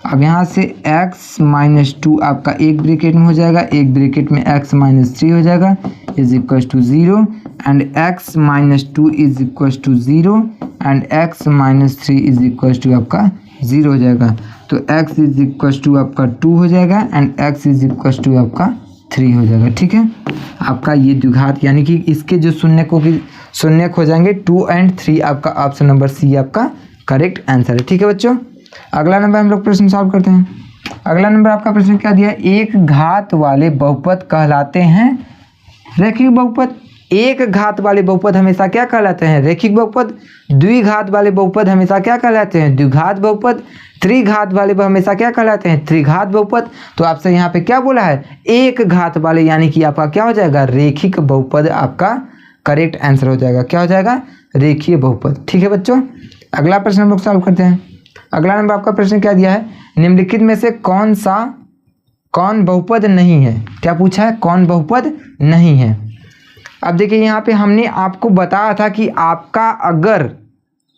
अब यहाँ से x माइनस 2 आपका एक ब्रैकेट में हो जाएगा, एक ब्रैकेट में x माइनस 3 हो जाएगा is equal to 0 and x minus 2 is equal to 0 and x minus 3 is equal to आपका 0 हो जाएगा। तो x इज इक्वल टू आपका 2 हो जाएगा and x is equal to आपका 3 हो जाएगा, ठीक है। आपका ये द्विघात यानी कि इसके जो शून्यकों की शून्यक हो जाएंगे 2 और 3, आपका ऑप्शन नंबर सी आपका करेक्ट आंसर है, ठीक है बच्चों। अगला नंबर हम लोग प्रश्न सॉल्व करते हैं। अगला नंबर आपका प्रश्न क्या दिया है, एक घात वाले बहुपद कहलाते हैं रैखिक बहुपद। एक घात वाले बहुपद हमेशा क्या कहलाते हैं, रैखिक बहुपद। द्विघात वाले बहुपद हमेशा क्या कहलाते हैं, द्विघात बहुपद। त्रिघात वाले हमेशा क्या कहलाते हैं, त्रिघात बहुपद। तो आपसे यहाँ पे क्या बोला है, एक घात वाले, यानी कि आपका क्या हो जाएगा, रेखिक बहुपद आपका करेक्ट आंसर हो जाएगा। क्या हो जाएगा, रेखीय बहुपद, ठीक है बच्चों। अगला प्रश्न हम लोग सॉल्व करते हैं। अगला नंबर आपका प्रश्न क्या दिया है, निम्नलिखित में से कौन बहुपद नहीं है। क्या पूछा है, कौन बहुपद नहीं है। अब देखिए यहाँ पे हमने आपको बताया था कि आपका अगर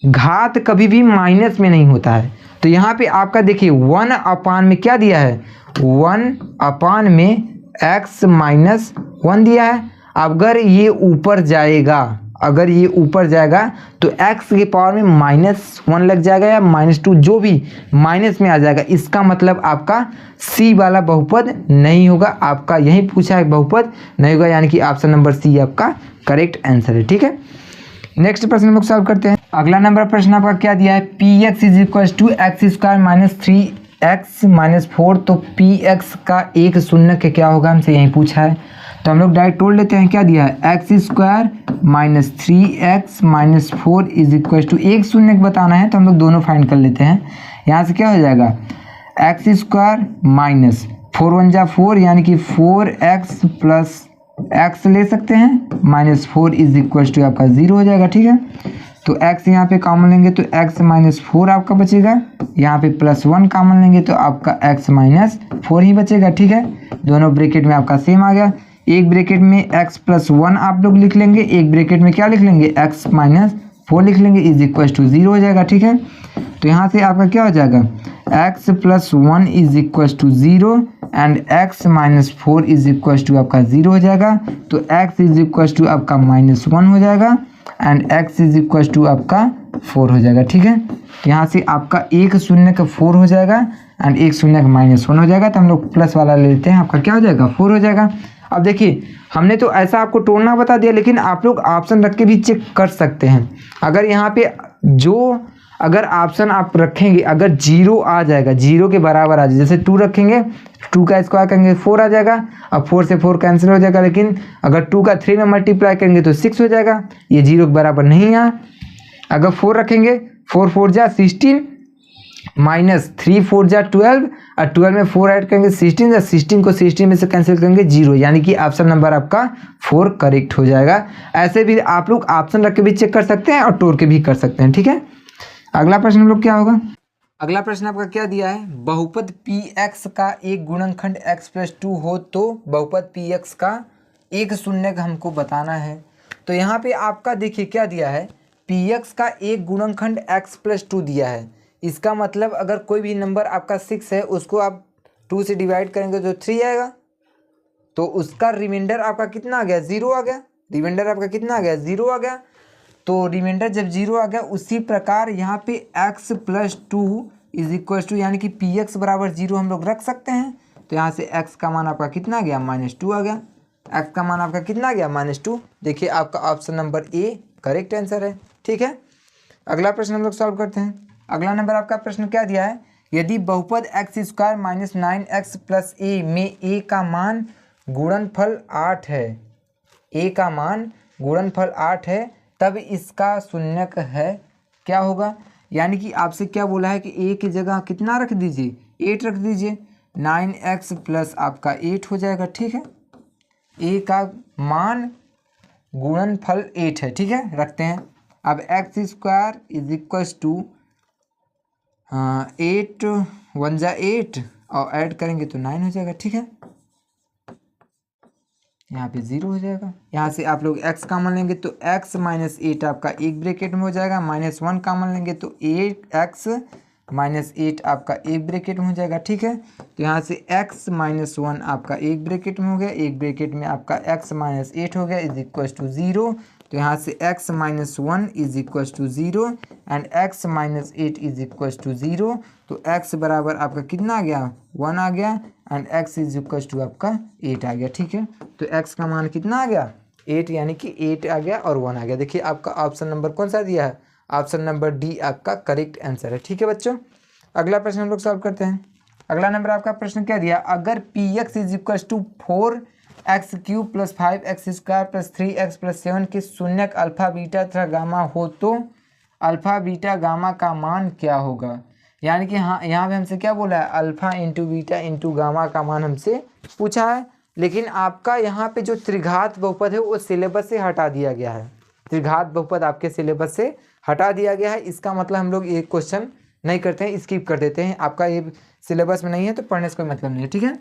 घात कभी भी माइनस में नहीं होता है, तो यहाँ पे आपका देखिए 1 अपान में क्या दिया है, 1 अपान में x माइनस 1 दिया है। अगर ये ऊपर जाएगा, अगर ये ऊपर जाएगा तो x के पावर में -1 लग जाएगा या -2, जो भी माइनस में आ जाएगा। इसका मतलब आपका सी वाला बहुपद नहीं होगा, आपका यही पूछा है बहुपद नहीं होगा, यानी कि ऑप्शन नंबर सी आपका करेक्ट आंसर है, ठीक है। नेक्स्ट प्रश्न हम लोग सॉल्व करते हैं। अगला नंबर प्रश्न आपका क्या दिया है, p x is equal to x square minus 3x minus 4। तो पी एक्स का एक शून्यक क्या होगा, हमसे यही पूछा है। तो हम लोग डायरेक्ट तोड़ लेते हैं। क्या दिया है, x square minus 3x minus 4 is equal to, एक शून्यक बताना है तो हम लोग दोनों फाइंड कर लेते हैं। यहाँ से क्या हो जाएगा, एक्स स्क्वायर माइनस 4 1 जा 4, यानी कि 4x प्लस x ले सकते हैं, माइनस 4 इज इक्वल टू आपका 0 हो जाएगा, ठीक है। तो x यहाँ पे कॉमन लेंगे तो x माइनस 4 आपका बचेगा, यहाँ पे प्लस 1 कॉमन लेंगे तो आपका x माइनस 4 ही बचेगा, ठीक है। दोनों ब्रैकेट में आपका सेम आ गया। एक ब्रैकेट में x प्लस 1 आप लोग लिख लेंगे, एक ब्रैकेट में क्या लिख लेंगे, x माइनस 4 लिख लेंगे इज इक्वल टू 0 हो जाएगा, ठीक है। तो यहाँ से आपका क्या हो जाएगा, x plus 1 is equal to 0 and x minus 4 is equal to आपका 0 हो जाएगा। तो x इज इक्वल टू आपका -1 हो जाएगा and x is equal to आपका 4 हो जाएगा, ठीक है। यहाँ से आपका एक शून्य का 4 हो जाएगा एंड एक शून्य का -1 हो जाएगा। तो हम लोग प्लस वाला ले लेते हैं, आपका क्या हो जाएगा, 4 हो जाएगा। अब देखिए हमने तो ऐसा आपको तोड़ना बता दिया, लेकिन आप लोग ऑप्शन रख के भी चेक कर सकते हैं। अगर यहाँ पे अगर ऑप्शन आप रखेंगे, अगर 0 आ जाएगा, 0 के बराबर आ जाए, जैसे 2 रखेंगे, 2 का स्क्वायर करेंगे 4 आ जाएगा। अब 4 से 4 कैंसिल हो जाएगा, लेकिन अगर 2 का 3 में मल्टीप्लाई करेंगे तो 6 हो जाएगा, ये 0 के बराबर नहीं है। अगर 4 रखेंगे, 4 4 जा 16 माइनस 3 4 जा 12 और 12 में 4 ऐड करेंगे 16, या 16 को 16 में से कैंसिल करेंगे 0, यानी कि ऑप्शन नंबर आपका 4 करेक्ट हो जाएगा। ऐसे भी आप लोग ऑप्शन रख के भी चेक कर सकते हैं और तोड़ के भी कर सकते हैं, ठीक है। अगला प्रश्न हम लोग क्या होगा, अगला प्रश्न आपका क्या दिया है, बहुपद पी एक्स का एक गुणनखंड x प्लस 2 हो तो बहुपद पी एक्स का एक शून्यक हमको बताना है। तो यहाँ पे आपका देखिए क्या दिया है, पी एक्स का एक गुणनखंड x प्लस 2 दिया है। इसका मतलब अगर कोई भी नंबर आपका 6 है, उसको आप 2 से डिवाइड करेंगे तो 3 आएगा, तो उसका रिमाइंडर आपका कितना आ गया, 0 आ गया। रिमाइंडर आपका कितना आ गया, 0 आ गया। तो रिमाइंडर जब 0 आ गया, उसी प्रकार यहाँ पे x plus 2 is equal to, यानी कि पी एक्स बराबर 0 हम लोग रख सकते हैं। तो यहाँ से x का मान आपका कितना आ गया, -2 आ गया। x का मान आपका कितना आ गया, -2। देखिए आपका option number A correct answer है, ठीक है। अगला प्रश्न हम लोग सॉल्व करते हैं। अगला नंबर आपका प्रश्न क्या दिया है, यदि बहुपद x square minus 9x plus a में a का मान गुणनफल 8 है, a का मान गुणनफल 8 है, तब इसका शून्यक है क्या होगा। यानी कि आपसे क्या बोला है कि ए की जगह कितना रख दीजिए, 8 रख दीजिए, 9x प्लस आपका 8 हो जाएगा। ठीक है, ए का मान गुणनफल 8 है। ठीक है, रखते हैं। अब x square is equals to 8 1 जा 8 और ऐड करेंगे तो 9 हो जाएगा। ठीक है, यहाँ पे 0 हो जाएगा। यहाँ से आप लोग x कॉमन लेंगे तो x माइनस 8 आपका एक ब्रैकेट में हो जाएगा, -1 कॉमन लेंगे तो 8x माइनस 8 आपका एक ब्रैकेट में हो जाएगा। ठीक है, तो यहाँ से x माइनस 1 आपका एक ब्रैकेट में हो गया, एक ब्रैकेट में आपका x माइनस 8 हो गया इज इक्वल्स टू 0। तो यहाँ से x minus 1 is equals to 0 and x minus 8 is equals to 0। तो x बराबर आपका कितना आ गया, 1 आ गया and x is equals to आपका 8 आ गया। ठीक है, तो x का मान कितना आ गया, 8, यानी कि 8 आ गया और 1 आ गया। देखिए आपका ऑप्शन नंबर कौन सा दिया है, ऑप्शन नंबर डी आपका करेक्ट आंसर है। ठीक है बच्चों, अगला प्रश्न हम लोग सॉल्व करते हैं। अगला नंबर आपका प्रश्न क्या दिया, अगर p x is equals to 4x³ plus 5x² plus 3x plus 7 के शून्यक अल्फा बीटा तथा गामा हो तो अल्फा बीटा गामा का मान क्या होगा। यानी कि हाँ, यहाँ पे हमसे क्या बोला है, alpha into beta into gamma का मान हमसे पूछा है। लेकिन आपका यहाँ पे जो त्रिघात बहुपद है वो सिलेबस से हटा दिया गया है, त्रिघात बहुपद आपके सिलेबस से हटा दिया गया है। इसका मतलब हम लोग ये क्वेश्चन नहीं करते हैं, स्किप कर देते हैं। आपका ये सिलेबस में नहीं है तो पढ़ने से कोई मतलब नहीं है। ठीक है,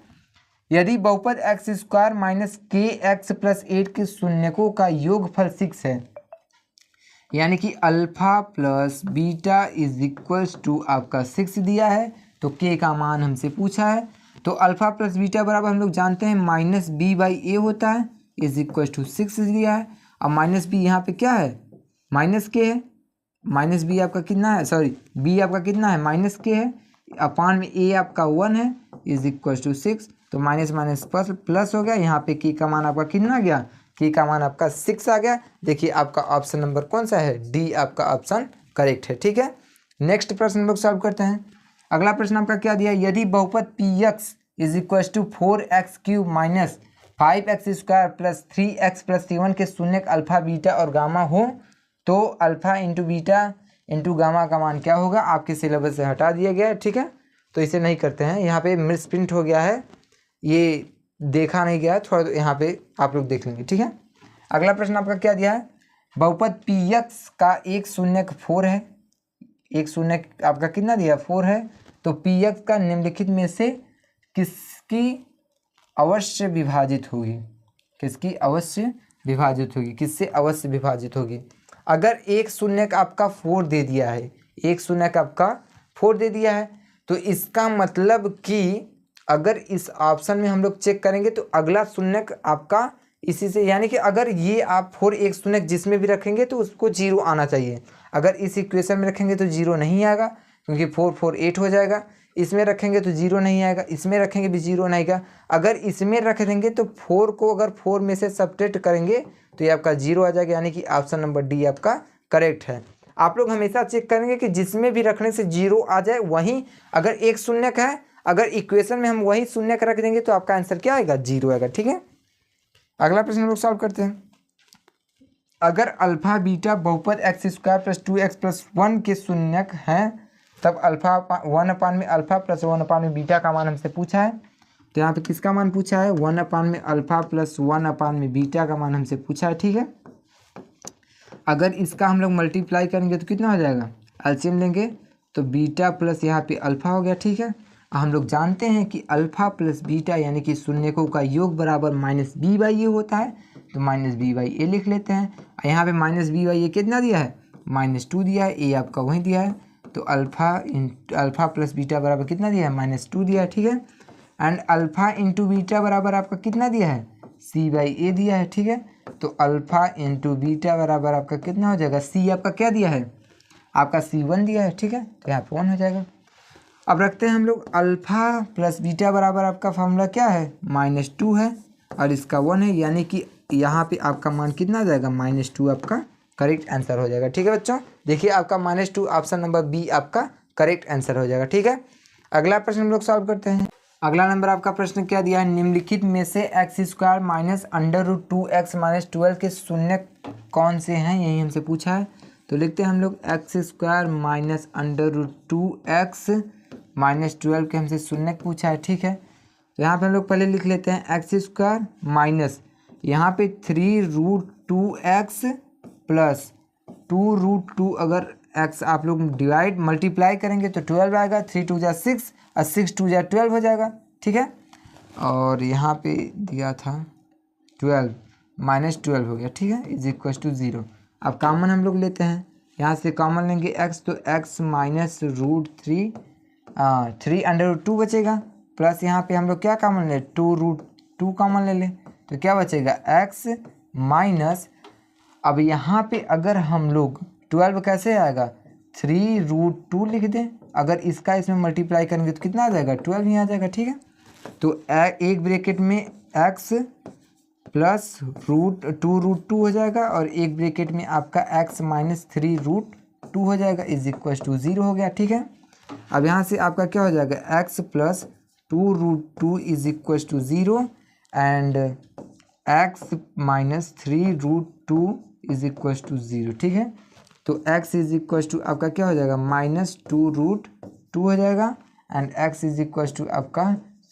यदि बहुपद x² माइनस के एक्स प्लस 8 के शून्यकों का योगफल 6 है, यानी कि alpha plus beta is equals to आपका 6 दिया है, तो k का मान हमसे पूछा है। तो अल्फा प्लस बीटा बराबर हम लोग जानते हैं माइनस बी बाई ए होता है, इज इक्वल्स टू 6 दिया है। अब माइनस बी यहाँ पे क्या है, माइनस के है, माइनस बी आपका कितना है, सॉरी बी आपका कितना है, माइनस के है, अपान में ए आपका 1 है, इज इक्वल्स टू 6। तो माइनस माइनस प्लस हो गया, यहाँ पे के का मान आपका कितना आ गया, के का मान आपका 6 आ गया। देखिए आपका ऑप्शन नंबर कौन सा है, डी आपका ऑप्शन करेक्ट है। ठीक है, नेक्स्ट प्रश्न हम लोग सॉल्व करते हैं। अगला प्रश्न आपका क्या दिया, यदि बहुपद p x is equals to 4x³ minus 5x² plus 3x plus 7 के शून्यक अल्फा बीटा और गामा हो तो alpha into beta into gamma का मान क्या होगा, आपके सिलेबस से हटा दिया गया है। ठीक है, तो इसे नहीं करते हैं, यहाँ पे मिस प्रिंट हो गया है, ये देखा नहीं गया है, थोड़ा यहाँ पे आप लोग देख लेंगे। ठीक है, अगला प्रश्न आपका क्या दिया है, बहुपद पी एक्स का एक शून्यक 4 है, एक शून्यक आपका कितना दिया 4 है, तो पी एक्स का निम्नलिखित में से किसकी अवश्य विभाजित होगी, किसकी अवश्य विभाजित होगी, किससे अवश्य विभाजित होगी। अगर एक शून्यक आपका 4 दे दिया है, एक शून्यक आपका 4 दे दिया है, तो इसका मतलब कि अगर इस ऑप्शन में हम लोग चेक करेंगे तो अगला शून्यक आपका इसी से, यानी कि अगर ये आप 4 एक शून्यक जिसमें भी रखेंगे तो उसको 0 आना चाहिए। अगर इस इक्वेशन में रखेंगे तो 0 नहीं आएगा, क्योंकि 4 4 8 हो जाएगा। इसमें रखेंगे तो 0 नहीं आएगा, इसमें रखेंगे भी 0 नहीं आएगा। अगर इसमें रख देंगे तो 4 को अगर 4 में से सब्ट्रैक्ट करेंगे तो ये आपका 0 आ जाएगा, यानी कि ऑप्शन नंबर डी आपका करेक्ट है। आप लोग हमेशा चेक करेंगे कि जिसमें भी रखने से 0 आ जाए, वहीं अगर एक शून्यक है, अगर इक्वेशन में हम वही शून्यक रख देंगे तो आपका आंसर क्या आएगा, 0 आएगा। ठीक है, अगला प्रश्न हम लोग सॉल्व करते हैं। अगर अल्फा बीटा बहुपद x² प्लस 2x प्लस 1 के शून्यक हैं, तब अल्फा 1 अपान में अल्फा प्लस 1 अपान में बीटा का मान हमसे पूछा है। तो यहाँ पे किसका मान पूछा है, 1 अपान में अल्फा प्लस 1 अपान में बीटा का मान हमसे पूछा है। ठीक है, अगर इसका हम लोग मल्टीप्लाई करेंगे तो कितना हो जाएगा, एलसीएम लेंगे तो बीटा प्लस यहाँ पे अल्फा हो गया। ठीक है, हम लोग जानते हैं कि अल्फा प्लस बीटा यानी कि शून्यकों का योग बराबर माइनस बी बाई ए होता है, तो माइनस बी बाई ए लिख लेते हैं। यहाँ पे माइनस बी बाई ए कितना दिया है, -2 दिया है, ए आपका वहीं दिया है, तो अल्फा प्लस बीटा बराबर कितना दिया है, -2 दिया है। ठीक है, एंड अल्फा इंटू बीटा बराबर आपका कितना दिया है, सी बाई ए दिया है। ठीक है, तो अल्फा इंटू बीटा बराबर आपका कितना हो जाएगा, सी आपका क्या दिया है, आपका C1 दिया है। ठीक है, तो यहाँ पे 1 हो जाएगा। अब रखते हैं हम लोग अल्फा प्लस बीटा बराबर आपका फॉर्मूला क्या है, -2 है और इसका 1 है, यानी कि यहाँ पे आपका मान कितना आ जाएगा, -2 आपका करेक्ट आंसर हो जाएगा। ठीक है बच्चों, देखिए आपका -2 ऑप्शन नंबर बी आपका करेक्ट आंसर हो जाएगा। ठीक है, अगला प्रश्न हम लोग सॉल्व करते हैं। अगला नंबर आपका प्रश्न क्या दिया है, निम्नलिखित में से x square minus under root 2x minus 12 के शून्य कौन से हैं, यही हमसे पूछा है। तो लिखते हैं हम लोग x square minus under root 2x minus 12 के हमसे शून्य पूछा है, ठीक है। तो यहाँ पे हम लोग पहले लिख लेते हैं एक्स स्क्वायर माइनस यहाँ पे 3√2x प्लस 2√2, अगर x आप लोग डिवाइड मल्टीप्लाई करेंगे तो 12 आएगा, 3 2 जा 6 और 6 2 जा 12 हो जाएगा, ठीक है। और यहाँ पे दिया था 12 माइनस 12 हो गया, ठीक है, इज इक्वल टू 0। अब कॉमन हम लोग लेते हैं, यहाँ से कॉमन लेंगे x, तो x माइनस √3 3 अंडर रूट 2 बचेगा, प्लस यहाँ पे हम लोग क्या कॉमन ले, 2√2 कॉमन ले लें, तो क्या बचेगा x माइनस, अब यहाँ पे अगर हम लोग 12 कैसे आएगा, 3√2 लिख दें, अगर इसका इसमें मल्टीप्लाई करेंगे तो कितना आ जाएगा, 12 ही आ जाएगा, ठीक है। तो एक ब्रैकेट में x प्लस √2 हो जाएगा और एक ब्रैकेट में आपका x माइनस 3√2 हो जाएगा, इज इक्वल टू 0 हो गया, ठीक है। अब यहाँ से आपका क्या हो जाएगा, x plus 2√2 is equal to 0 and x minus 3√2 is equal to 0, ठीक है। तो x इज इक्वल टू आपका क्या हो जाएगा, माइनस 2√2 हो जाएगा and x is equal to आपका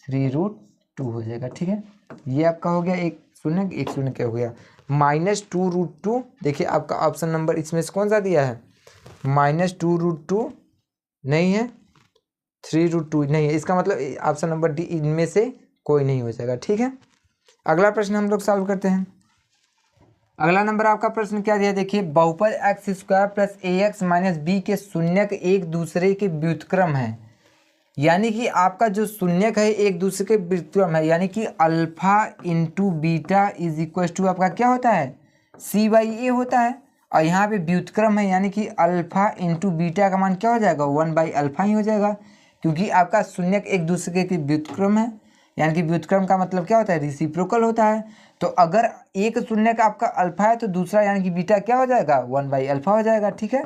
3√2 हो जाएगा, ठीक है। ये आपका हो गया एक शून्य क्या हो गया, माइनस 2√2। देखिए आपका ऑप्शन नंबर इसमें से कौन सा दिया है, माइनस 2√2 नहीं है, 3√2 नहीं है, इसका मतलब ऑप्शन नंबर डी इनमें से कोई नहीं हो जाएगा, ठीक है। अगला प्रश्न हम लोग सॉल्व करते हैं। अगला नंबर आपका प्रश्न क्या दिया, देखिए बहुपद x square plus ax minus b के शून्यक एक दूसरे के व्युत्क्रम है, यानी कि आपका जो शून्यक है एक दूसरे के व्युत्क्रम है, यानी कि alpha into beta is equal to आपका क्या होता है, c/a होता है, और यहाँ पे व्युत्क्रम है यानी कि अल्फा इंटू बीटा का मान क्या हो जाएगा, 1/α ही हो जाएगा, क्योंकि आपका शून्यक एक दूसरे के व्युत्क्रम है, यानी कि व्युत्क्रम का मतलब क्या होता है, रेसिप्रोकल होता है। तो अगर एक शून्य का आपका अल्फा है तो दूसरा यानी कि बीटा क्या हो जाएगा, 1/α हो जाएगा, ठीक है।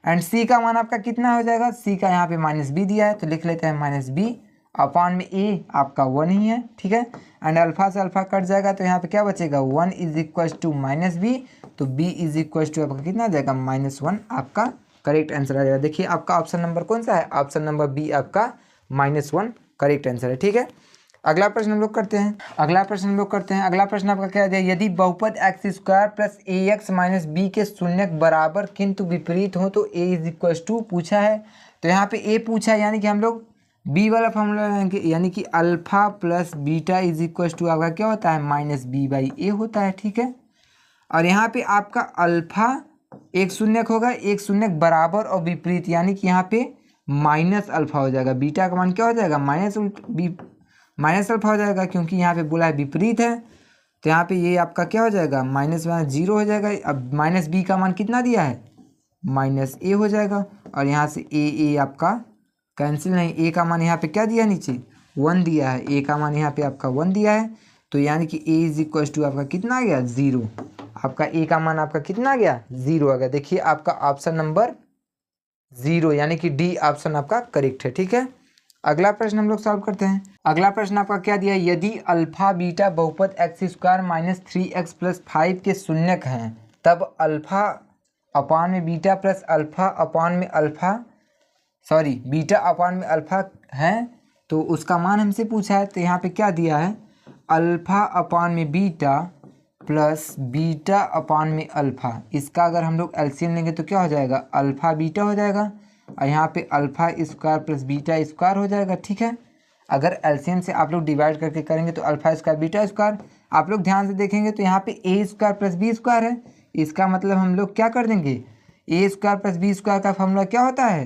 एंड सी का मान आपका कितना हो जाएगा, सी का यहाँ पे माइनस बी दिया है तो लिख लेते हैं माइनस बी अपॉन में ए आपका 1 ही है, ठीक है। एंड अल्फा से अल्फा कट जाएगा तो यहाँ पे क्या बचेगा, 1 is equal to minus b, तो बी इज इक्वल टू आपका कितना आ जाएगा, -1 आपका करेक्ट आंसर आ जाएगा। देखिए आपका ऑप्शन नंबर कौन सा है, ऑप्शन नंबर बी आपका -1 करेक्ट आंसर है, ठीक है। अगला प्रश्न हम लोग करते हैं। अगला प्रश्न आपका क्या है, यदि बहुपद x square plus ax minus b के शून्यक बराबर किंतु विपरीत हो तो a इज इक्वल टू पूछा है। तो यहाँ पे a पूछा है यानी कि हम लोग b वाला फॉर्मूला लेंगे, यानी कि alpha plus beta is equal to आपका क्या होता है, -b/a होता है, ठीक है। और यहाँ पे आपका अल्फा एक शून्यक होगा, एक शून्यक बराबर और विपरीत, यानी कि यहाँ पे माइनस अल्फा हो जाएगा, बीटा का मान क्या हो जाएगा, माइनस अल्फा हो जाएगा, क्योंकि यहाँ पे बोला है विपरीत है, तो यहाँ पे ये आपका क्या हो जाएगा, -0 हो जाएगा। अब माइनस बी का मान कितना दिया है, -a हो जाएगा, और यहाँ से ए आपका कैंसिल नहीं, a का मान यहाँ पे क्या दिया है, नीचे 1 दिया है, a का मान यहाँ पे आपका 1 दिया है, तो यानी कि a इज इक्वल टू आपका कितना आ गया, 0। आपका a का मान आपका कितना आ गया, 0 आ गया। देखिए आपका ऑप्शन नंबर 0 यानी कि डी ऑप्शन आपका करेक्ट है, ठीक है। अगला प्रश्न हम लोग सॉल्व करते हैं। अगला प्रश्न आपका क्या दिया है, यदि अल्फा बीटा बहुपद x square minus 3x plus 5 के शून्यक हैं तब अल्फा अपान में बीटा प्लस अल्फा अपान में अल्फा बीटा अपान में अल्फा है, तो उसका मान हमसे पूछा है। तो यहाँ पे क्या दिया है, अल्फा अपान में बीटा प्लस बीटा अपान में अल्फा, इसका अगर हम लोग एलसीएम लेंगे तो क्या हो जाएगा, अल्फा बीटा हो जाएगा, और यहाँ पे alpha square plus beta square हो जाएगा, ठीक है। अगर एलसीएम से आप लोग डिवाइड करके करेंगे तो अल्फा स्क्वायर बीटा स्क्वायर, आप लोग ध्यान से देखेंगे तो यहाँ पे a square plus b square है, इसका मतलब हम लोग क्या कर देंगे, a square plus b square का फॉर्मूला क्या होता है,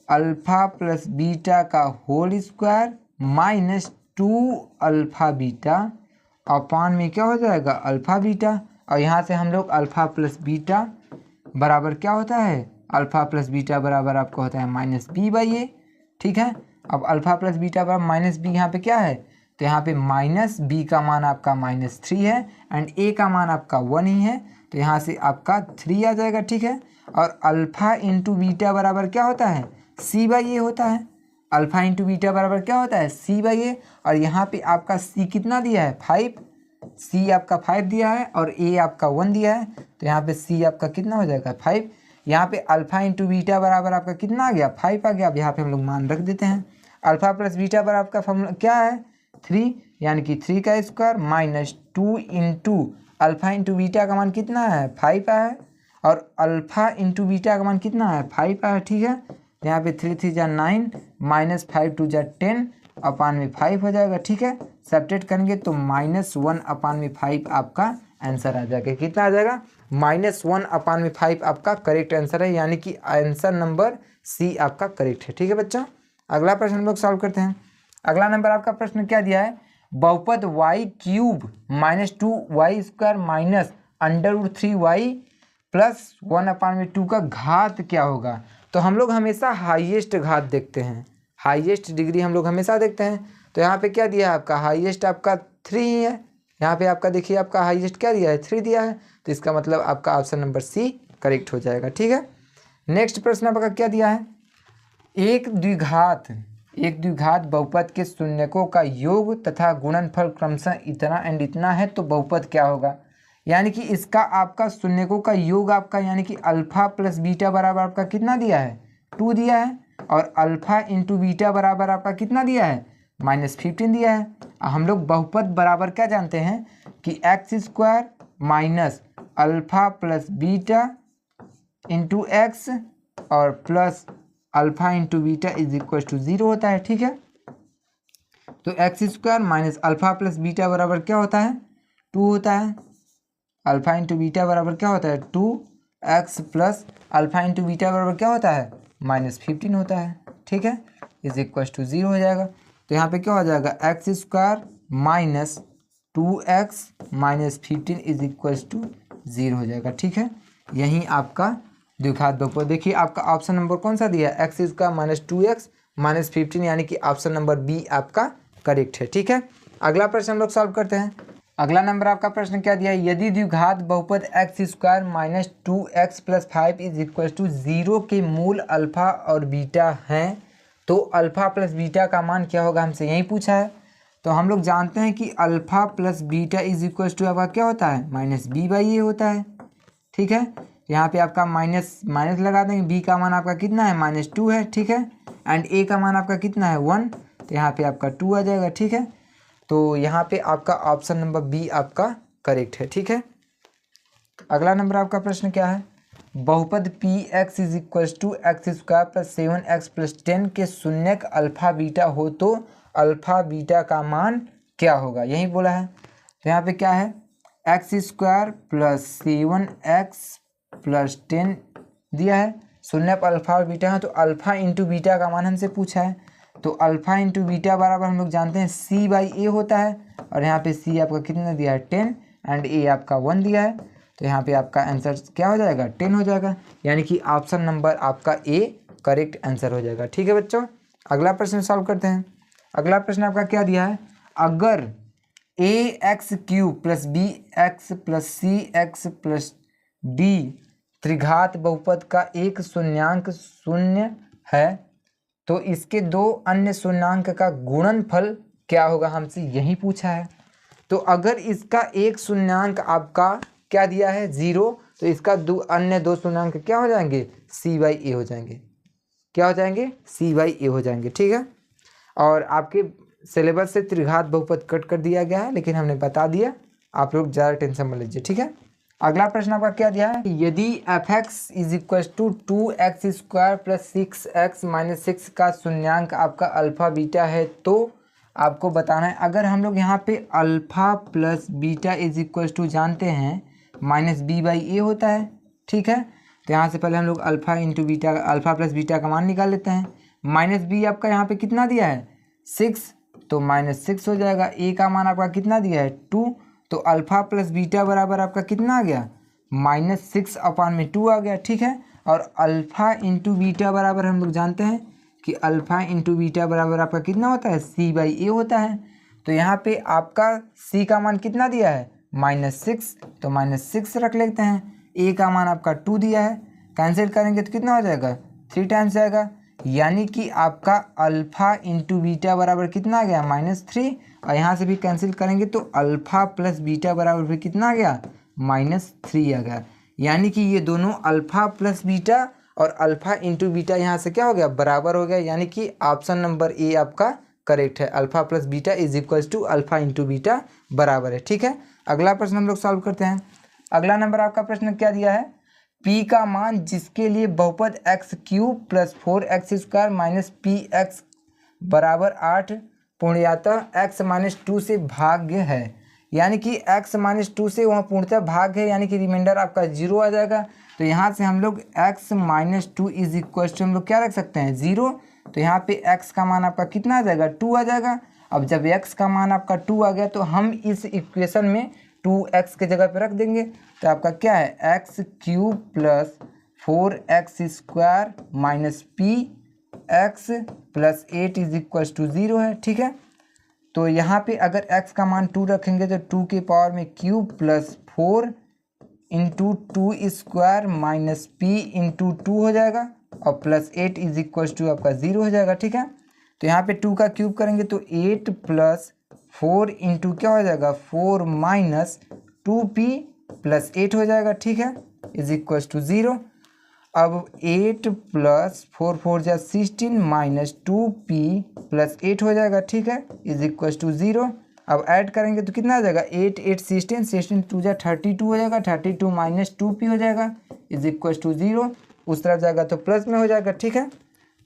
अल्फा प्लस बीटा का whole square minus 2 alpha beta अपान में क्या हो जाएगा, अल्फा बीटा, और यहाँ से हम लोग अल्फा प्लस बीटा बराबर क्या होता है, अल्फा प्लस बीटा बराबर आपका होता है -b/a, ठीक है। अब अल्फा प्लस बीटा बराबर -b, यहाँ पे क्या है, तो यहाँ पे -b का मान आपका -3 है एंड a का मान आपका 1 ही है, तो यहाँ से आपका 3 आ जाएगा, ठीक है। और अल्फा इंटू बीटा बराबर क्या होता है, c/a होता है, अल्फा इंटू बीटा बराबर क्या होता है C/A, और यहाँ पे आपका C कितना दिया है 5, C आपका 5 दिया है और A आपका 1 दिया है, तो यहाँ पे C आपका कितना हो जाएगा 5। यहाँ पे अल्फा इंटू बीटा बराबर आपका कितना आ गया 5 आ गया। अब यहाँ पे हम लोग मान रख देते हैं। अल्फा प्लस बीटा बराबर आपका फॉर्मूला क्या है 3, यानी कि 3 का square minus 2 into alpha into beta का मान कितना है 5 आया है, और अल्फा इंटू बीटा का मान कितना है 5 आया है। ठीक है, यहाँ पे 3 3 जा 9 माइनस 5 2 जा 10 अपान में 5 हो जाएगा। ठीक है, सब्ट्रैक्ट करेंगे तो -1 अपान में 5 आपका आंसर आ जाएगा। कितना आ जाएगा -1 अपान में 5 आपका करेक्ट आंसर है, यानी कि आंसर नंबर C आपका करेक्ट है। ठीक है बच्चों, अगला प्रश्न हम लोग सॉल्व करते हैं। अगला नंबर आपका प्रश्न क्या दिया है, बहुपद y³ -2y² minus √3y plus 1 अपान में 2 का घात क्या होगा। तो हम लोग हमेशा हाईएस्ट घात देखते हैं, हाईएस्ट डिग्री हम लोग हमेशा देखते हैं। तो यहाँ पे क्या दिया है आपका हाईएस्ट आपका 3 ही है। यहाँ पे आपका देखिए आपका हाईएस्ट क्या दिया है 3 दिया है, तो इसका मतलब आपका ऑप्शन नंबर C करेक्ट हो जाएगा। ठीक है, नेक्स्ट प्रश्न आपका क्या दिया है, एक द्विघात बहुपद के शून्यकों का योग तथा गुणनफल क्रमशः इतना एंड इतना है, तो बहुपद क्या होगा। यानी कि इसका आपका शून्यकों का योग आपका यानी कि अल्फा प्लस बीटा बराबर आपका कितना दिया है 2 दिया है, और अल्फा इंटू बीटा बराबर आपका कितना दिया है -15 दिया है। हम लोग बहुपद बराबर क्या जानते हैं कि x² minus alpha plus beta into x और plus alpha into beta is equal to 0 होता है। ठीक है, तो x² minus alpha plus beta बराबर क्या होता है 2 होता है, अल्फा इंटू बीटा बराबर क्या होता है 2x plus alpha into beta बराबर क्या होता है -15 होता है। ठीक है, इज इक्वल टू 0 हो जाएगा। तो यहाँ पे क्या हो जाएगा x² minus 2x minus 15 is equal to 0 हो जाएगा। ठीक है, यही आपका द्विघात बहुपद। देखिए आपका ऑप्शन नंबर कौन सा दिया है x² माइनस 2x माइनस 15, यानी कि ऑप्शन नंबर B आपका करेक्ट है। ठीक है, अगला प्रश्न हम लोग सॉल्व करते हैं। अगला नंबर आपका प्रश्न क्या दिया है, यदि द्विघात बहुपद x² minus 2x plus 5 is equal to 0 के मूल अल्फा और बीटा हैं, तो अल्फा प्लस बीटा का मान क्या होगा, हमसे यही पूछा है। तो हम लोग जानते हैं कि alpha plus beta is equal to आपका क्या होता है -b/a होता है। ठीक है, यहाँ पे आपका माइनस लगा देंगे, b का मान आपका कितना है -2 है। ठीक है, एंड a का मान आपका कितना है 1, तो यहाँ पे आपका 2 आ जाएगा। ठीक है, तो यहाँ पे आपका ऑप्शन नंबर B आपका करेक्ट है। ठीक है, अगला नंबर आपका प्रश्न क्या है, बहुपद Px is equal to x² plus 7x plus 10 के शून्यक अल्फा बीटा हो तो अल्फा बीटा का मान क्या होगा, यही बोला है। तो यहाँ पे क्या है x² प्लस 7x प्लस 10 दिया है, शून्य पर अल्फा और बीटा है, तो अल्फा इंटू बीटा का मान हमसे पूछा है। तो अल्फा इंटू बीटा बराबर हम लोग जानते हैं C/A होता है, और यहाँ पे C आपका कितना दिया है 10 एंड A आपका 1 दिया है, तो यहाँ पे आपका आंसर क्या हो जाएगा 10 हो जाएगा, यानी कि ऑप्शन नंबर आपका A करेक्ट आंसर हो जाएगा। ठीक है बच्चों, अगला प्रश्न सॉल्व करते हैं। अगला प्रश्न आपका क्या दिया है, अगर ax³ plus bx plus cx plus d त्रिघात बहुपद का एक शून्यांक शून्य है, तो इसके दो अन्य शून्यांक का गुणनफल क्या होगा, हमसे यही पूछा है। तो अगर इसका एक शून्यांक आपका क्या दिया है 0, तो इसका अन्य दो शून्यांक क्या हो जाएंगे C/A हो जाएंगे, क्या हो जाएंगे C/A हो जाएंगे। ठीक है, और आपके सिलेबस से त्रिघात बहुपद कट कर दिया गया है, लेकिन हमने बता दिया, आप लोग ज़्यादा टेंशन मत लीजिए। ठीक है, अगला प्रश्न आपका क्या दिया है, यदि f(x) is equal to 2x² plus 6x minus 6 का शून्यांक आपका अल्फा बीटा है, तो आपको बताना है। अगर हम लोग यहाँ पे alpha plus beta is equal to जानते हैं -b/a होता है। ठीक है, तो यहाँ से पहले हम लोग alpha into beta alpha plus beta का मान निकाल लेते हैं। -b आपका यहाँ पे कितना दिया है 6, तो -6 हो जाएगा। a का मान आपका कितना दिया है 2, तो अल्फा प्लस बीटा बराबर आपका कितना आ गया -6 अपान में 2 आ गया। ठीक है, और अल्फा इंटू बीटा बराबर हम लोग जानते हैं कि अल्फा इंटू बीटा बराबर आपका कितना होता है C/A होता है। तो यहाँ पे आपका C का मान कितना दिया है -6, तो -6 रख लेते हैं। A का मान आपका 2 दिया है, कैंसिल करेंगे तो कितना हो जाएगा 3 टाइम्स जाएगा, यानी कि आपका अल्फ़ा इंटू बीटा बराबर कितना आ गया -3, और यहाँ से भी कैंसिल करेंगे तो अल्फ़ा प्लस बीटा बराबर फिर कितना आ गया -3 आ गया। यानी कि ये दोनों अल्फ़ा प्लस बीटा और अल्फ़ा इंटू बीटा यहाँ से क्या हो गया बराबर हो गया, यानी कि ऑप्शन नंबर ए आपका करेक्ट है। Alpha plus beta is equals to alpha into beta बराबर है। ठीक है, अगला प्रश्न हम लोग सॉल्व करते हैं। अगला नंबर आपका प्रश्न क्या दिया है, p का मान जिसके लिए बहुपद x cube plus 4x² minus p x बराबर 8 पूर्णतः x-2 से भाज्य है। यानी कि x-2 से वहाँ पूर्णतः भाग है, यानी कि रिमाइंडर आपका 0 आ जाएगा। तो यहाँ से हम लोग x-2 इज इक्वल टू हम लोग क्या रख सकते हैं 0। तो यहाँ पे x का मान आपका कितना आ जाएगा 2 आ जाएगा। अब जब x का मान आपका 2 आ गया तो हम इस इक्वेशन में 2x के जगह पे रख देंगे। तो आपका क्या है x cube plus 4x² minus p x plus 8 is equal to 0 है। ठीक है, तो यहाँ पे अगर x का मान 2 रखेंगे तो 2 के पावर में cube plus 4 into 2² minus p into 2 हो जाएगा और प्लस 8 इज इक्वल टू आपका 0 हो जाएगा। ठीक है, तो यहाँ पे 2 का क्यूब करेंगे तो 8 प्लस 4 इंटू क्या हो जाएगा 4 माइनस 2p प्लस 8 हो जाएगा। ठीक है, इज इक्वल टू 0। अब 8 प्लस 4 4 जा 16 माइनस 2p प्लस 8 हो जाएगा। ठीक है, इज इक्वल टू 0। अब ऐड करेंगे तो कितना आ जाएगा 8 8 16 16 2 जा 32 हो जाएगा, 32 माइनस 2p हो जाएगा इज इक्वल टू 0। उस तरफ जाएगा तो प्लस में हो जाएगा। ठीक है,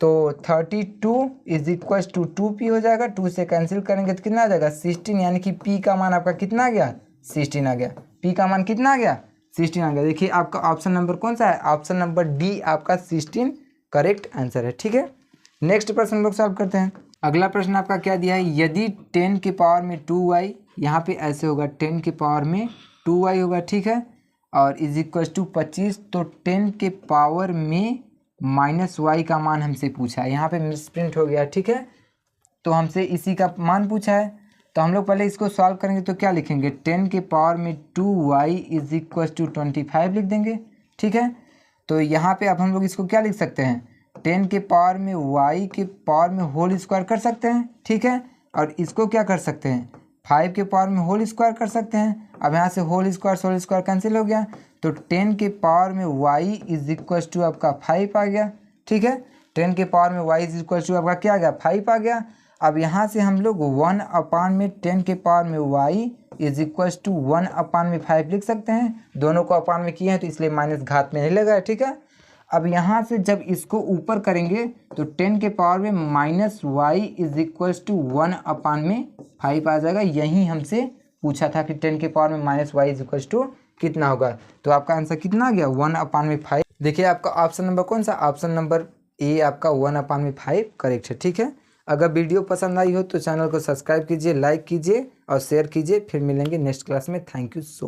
तो 32 इज इक्वल टू 2p हो जाएगा, 2 से कैंसिल करेंगे तो कितना आ जाएगा 16, यानी कि p का मान आपका कितना आ गया 16 आ गया। p का मान कितना आ गया 16 आ गया। देखिए आपका ऑप्शन नंबर कौन सा है, ऑप्शन नंबर डी आपका 16 करेक्ट आंसर है। ठीक है, नेक्स्ट प्रश्न हम लोग सॉल्व करते हैं। अगला प्रश्न आपका क्या दिया है, यदि 10 के पावर में 2y, यहाँ पे ऐसे होगा 10 के पावर में 2y होगा। ठीक है, और इज इक्वल टू 25, तो 10 के पावर में -y का मान हमसे पूछा है। यहाँ पे मिसप्रिंट हो गया। ठीक है, तो हमसे इसी का मान पूछा है, तो हम लोग पहले इसको सॉल्व करेंगे तो क्या लिखेंगे 10 के पावर में 2y इज इक्वल टू 25 लिख देंगे। ठीक है, तो यहाँ पे अब हम लोग इसको क्या लिख सकते हैं 10 के पावर में y के पावर में होल स्क्वायर कर सकते हैं। ठीक है, और इसको क्या कर सकते हैं 5 के पावर में होल स्क्वायर कर सकते हैं। अब यहाँ से होल स्क्वायर कैंसिल हो गया, तो 10 के पावर में y इज इक्वल टू आपका 5 आ गया। ठीक है, 10 के पावर में y इज इक्वल टू आपका क्या आ गया 5 आ गया। अब यहाँ से हम लोग 1 में 10 के पावर में y इज इक्वल टू 1 में 5 लिख सकते हैं। दोनों को अपान में किए हैं तो इसलिए माइनस घात में नहीं लगा। ठीक है, अब यहाँ से जब इसको ऊपर करेंगे तो 10 के पावर में -y इज इक्वल टू 1 में 5 आ जाएगा। यही हमसे पूछा था कि 10 के पावर में -y इज इक्वल टू कितना होगा, तो आपका आंसर कितना आ गया 1 में 5। देखिए आपका ऑप्शन नंबर कौन सा, ऑप्शन नंबर ए आपका 1 में 5 करेक्ट है। ठीक है, अगर वीडियो पसंद आई हो तो चैनल को सब्सक्राइब कीजिए, लाइक कीजिए और शेयर कीजिए। फिर मिलेंगे नेक्स्ट क्लास में। Thank you so much.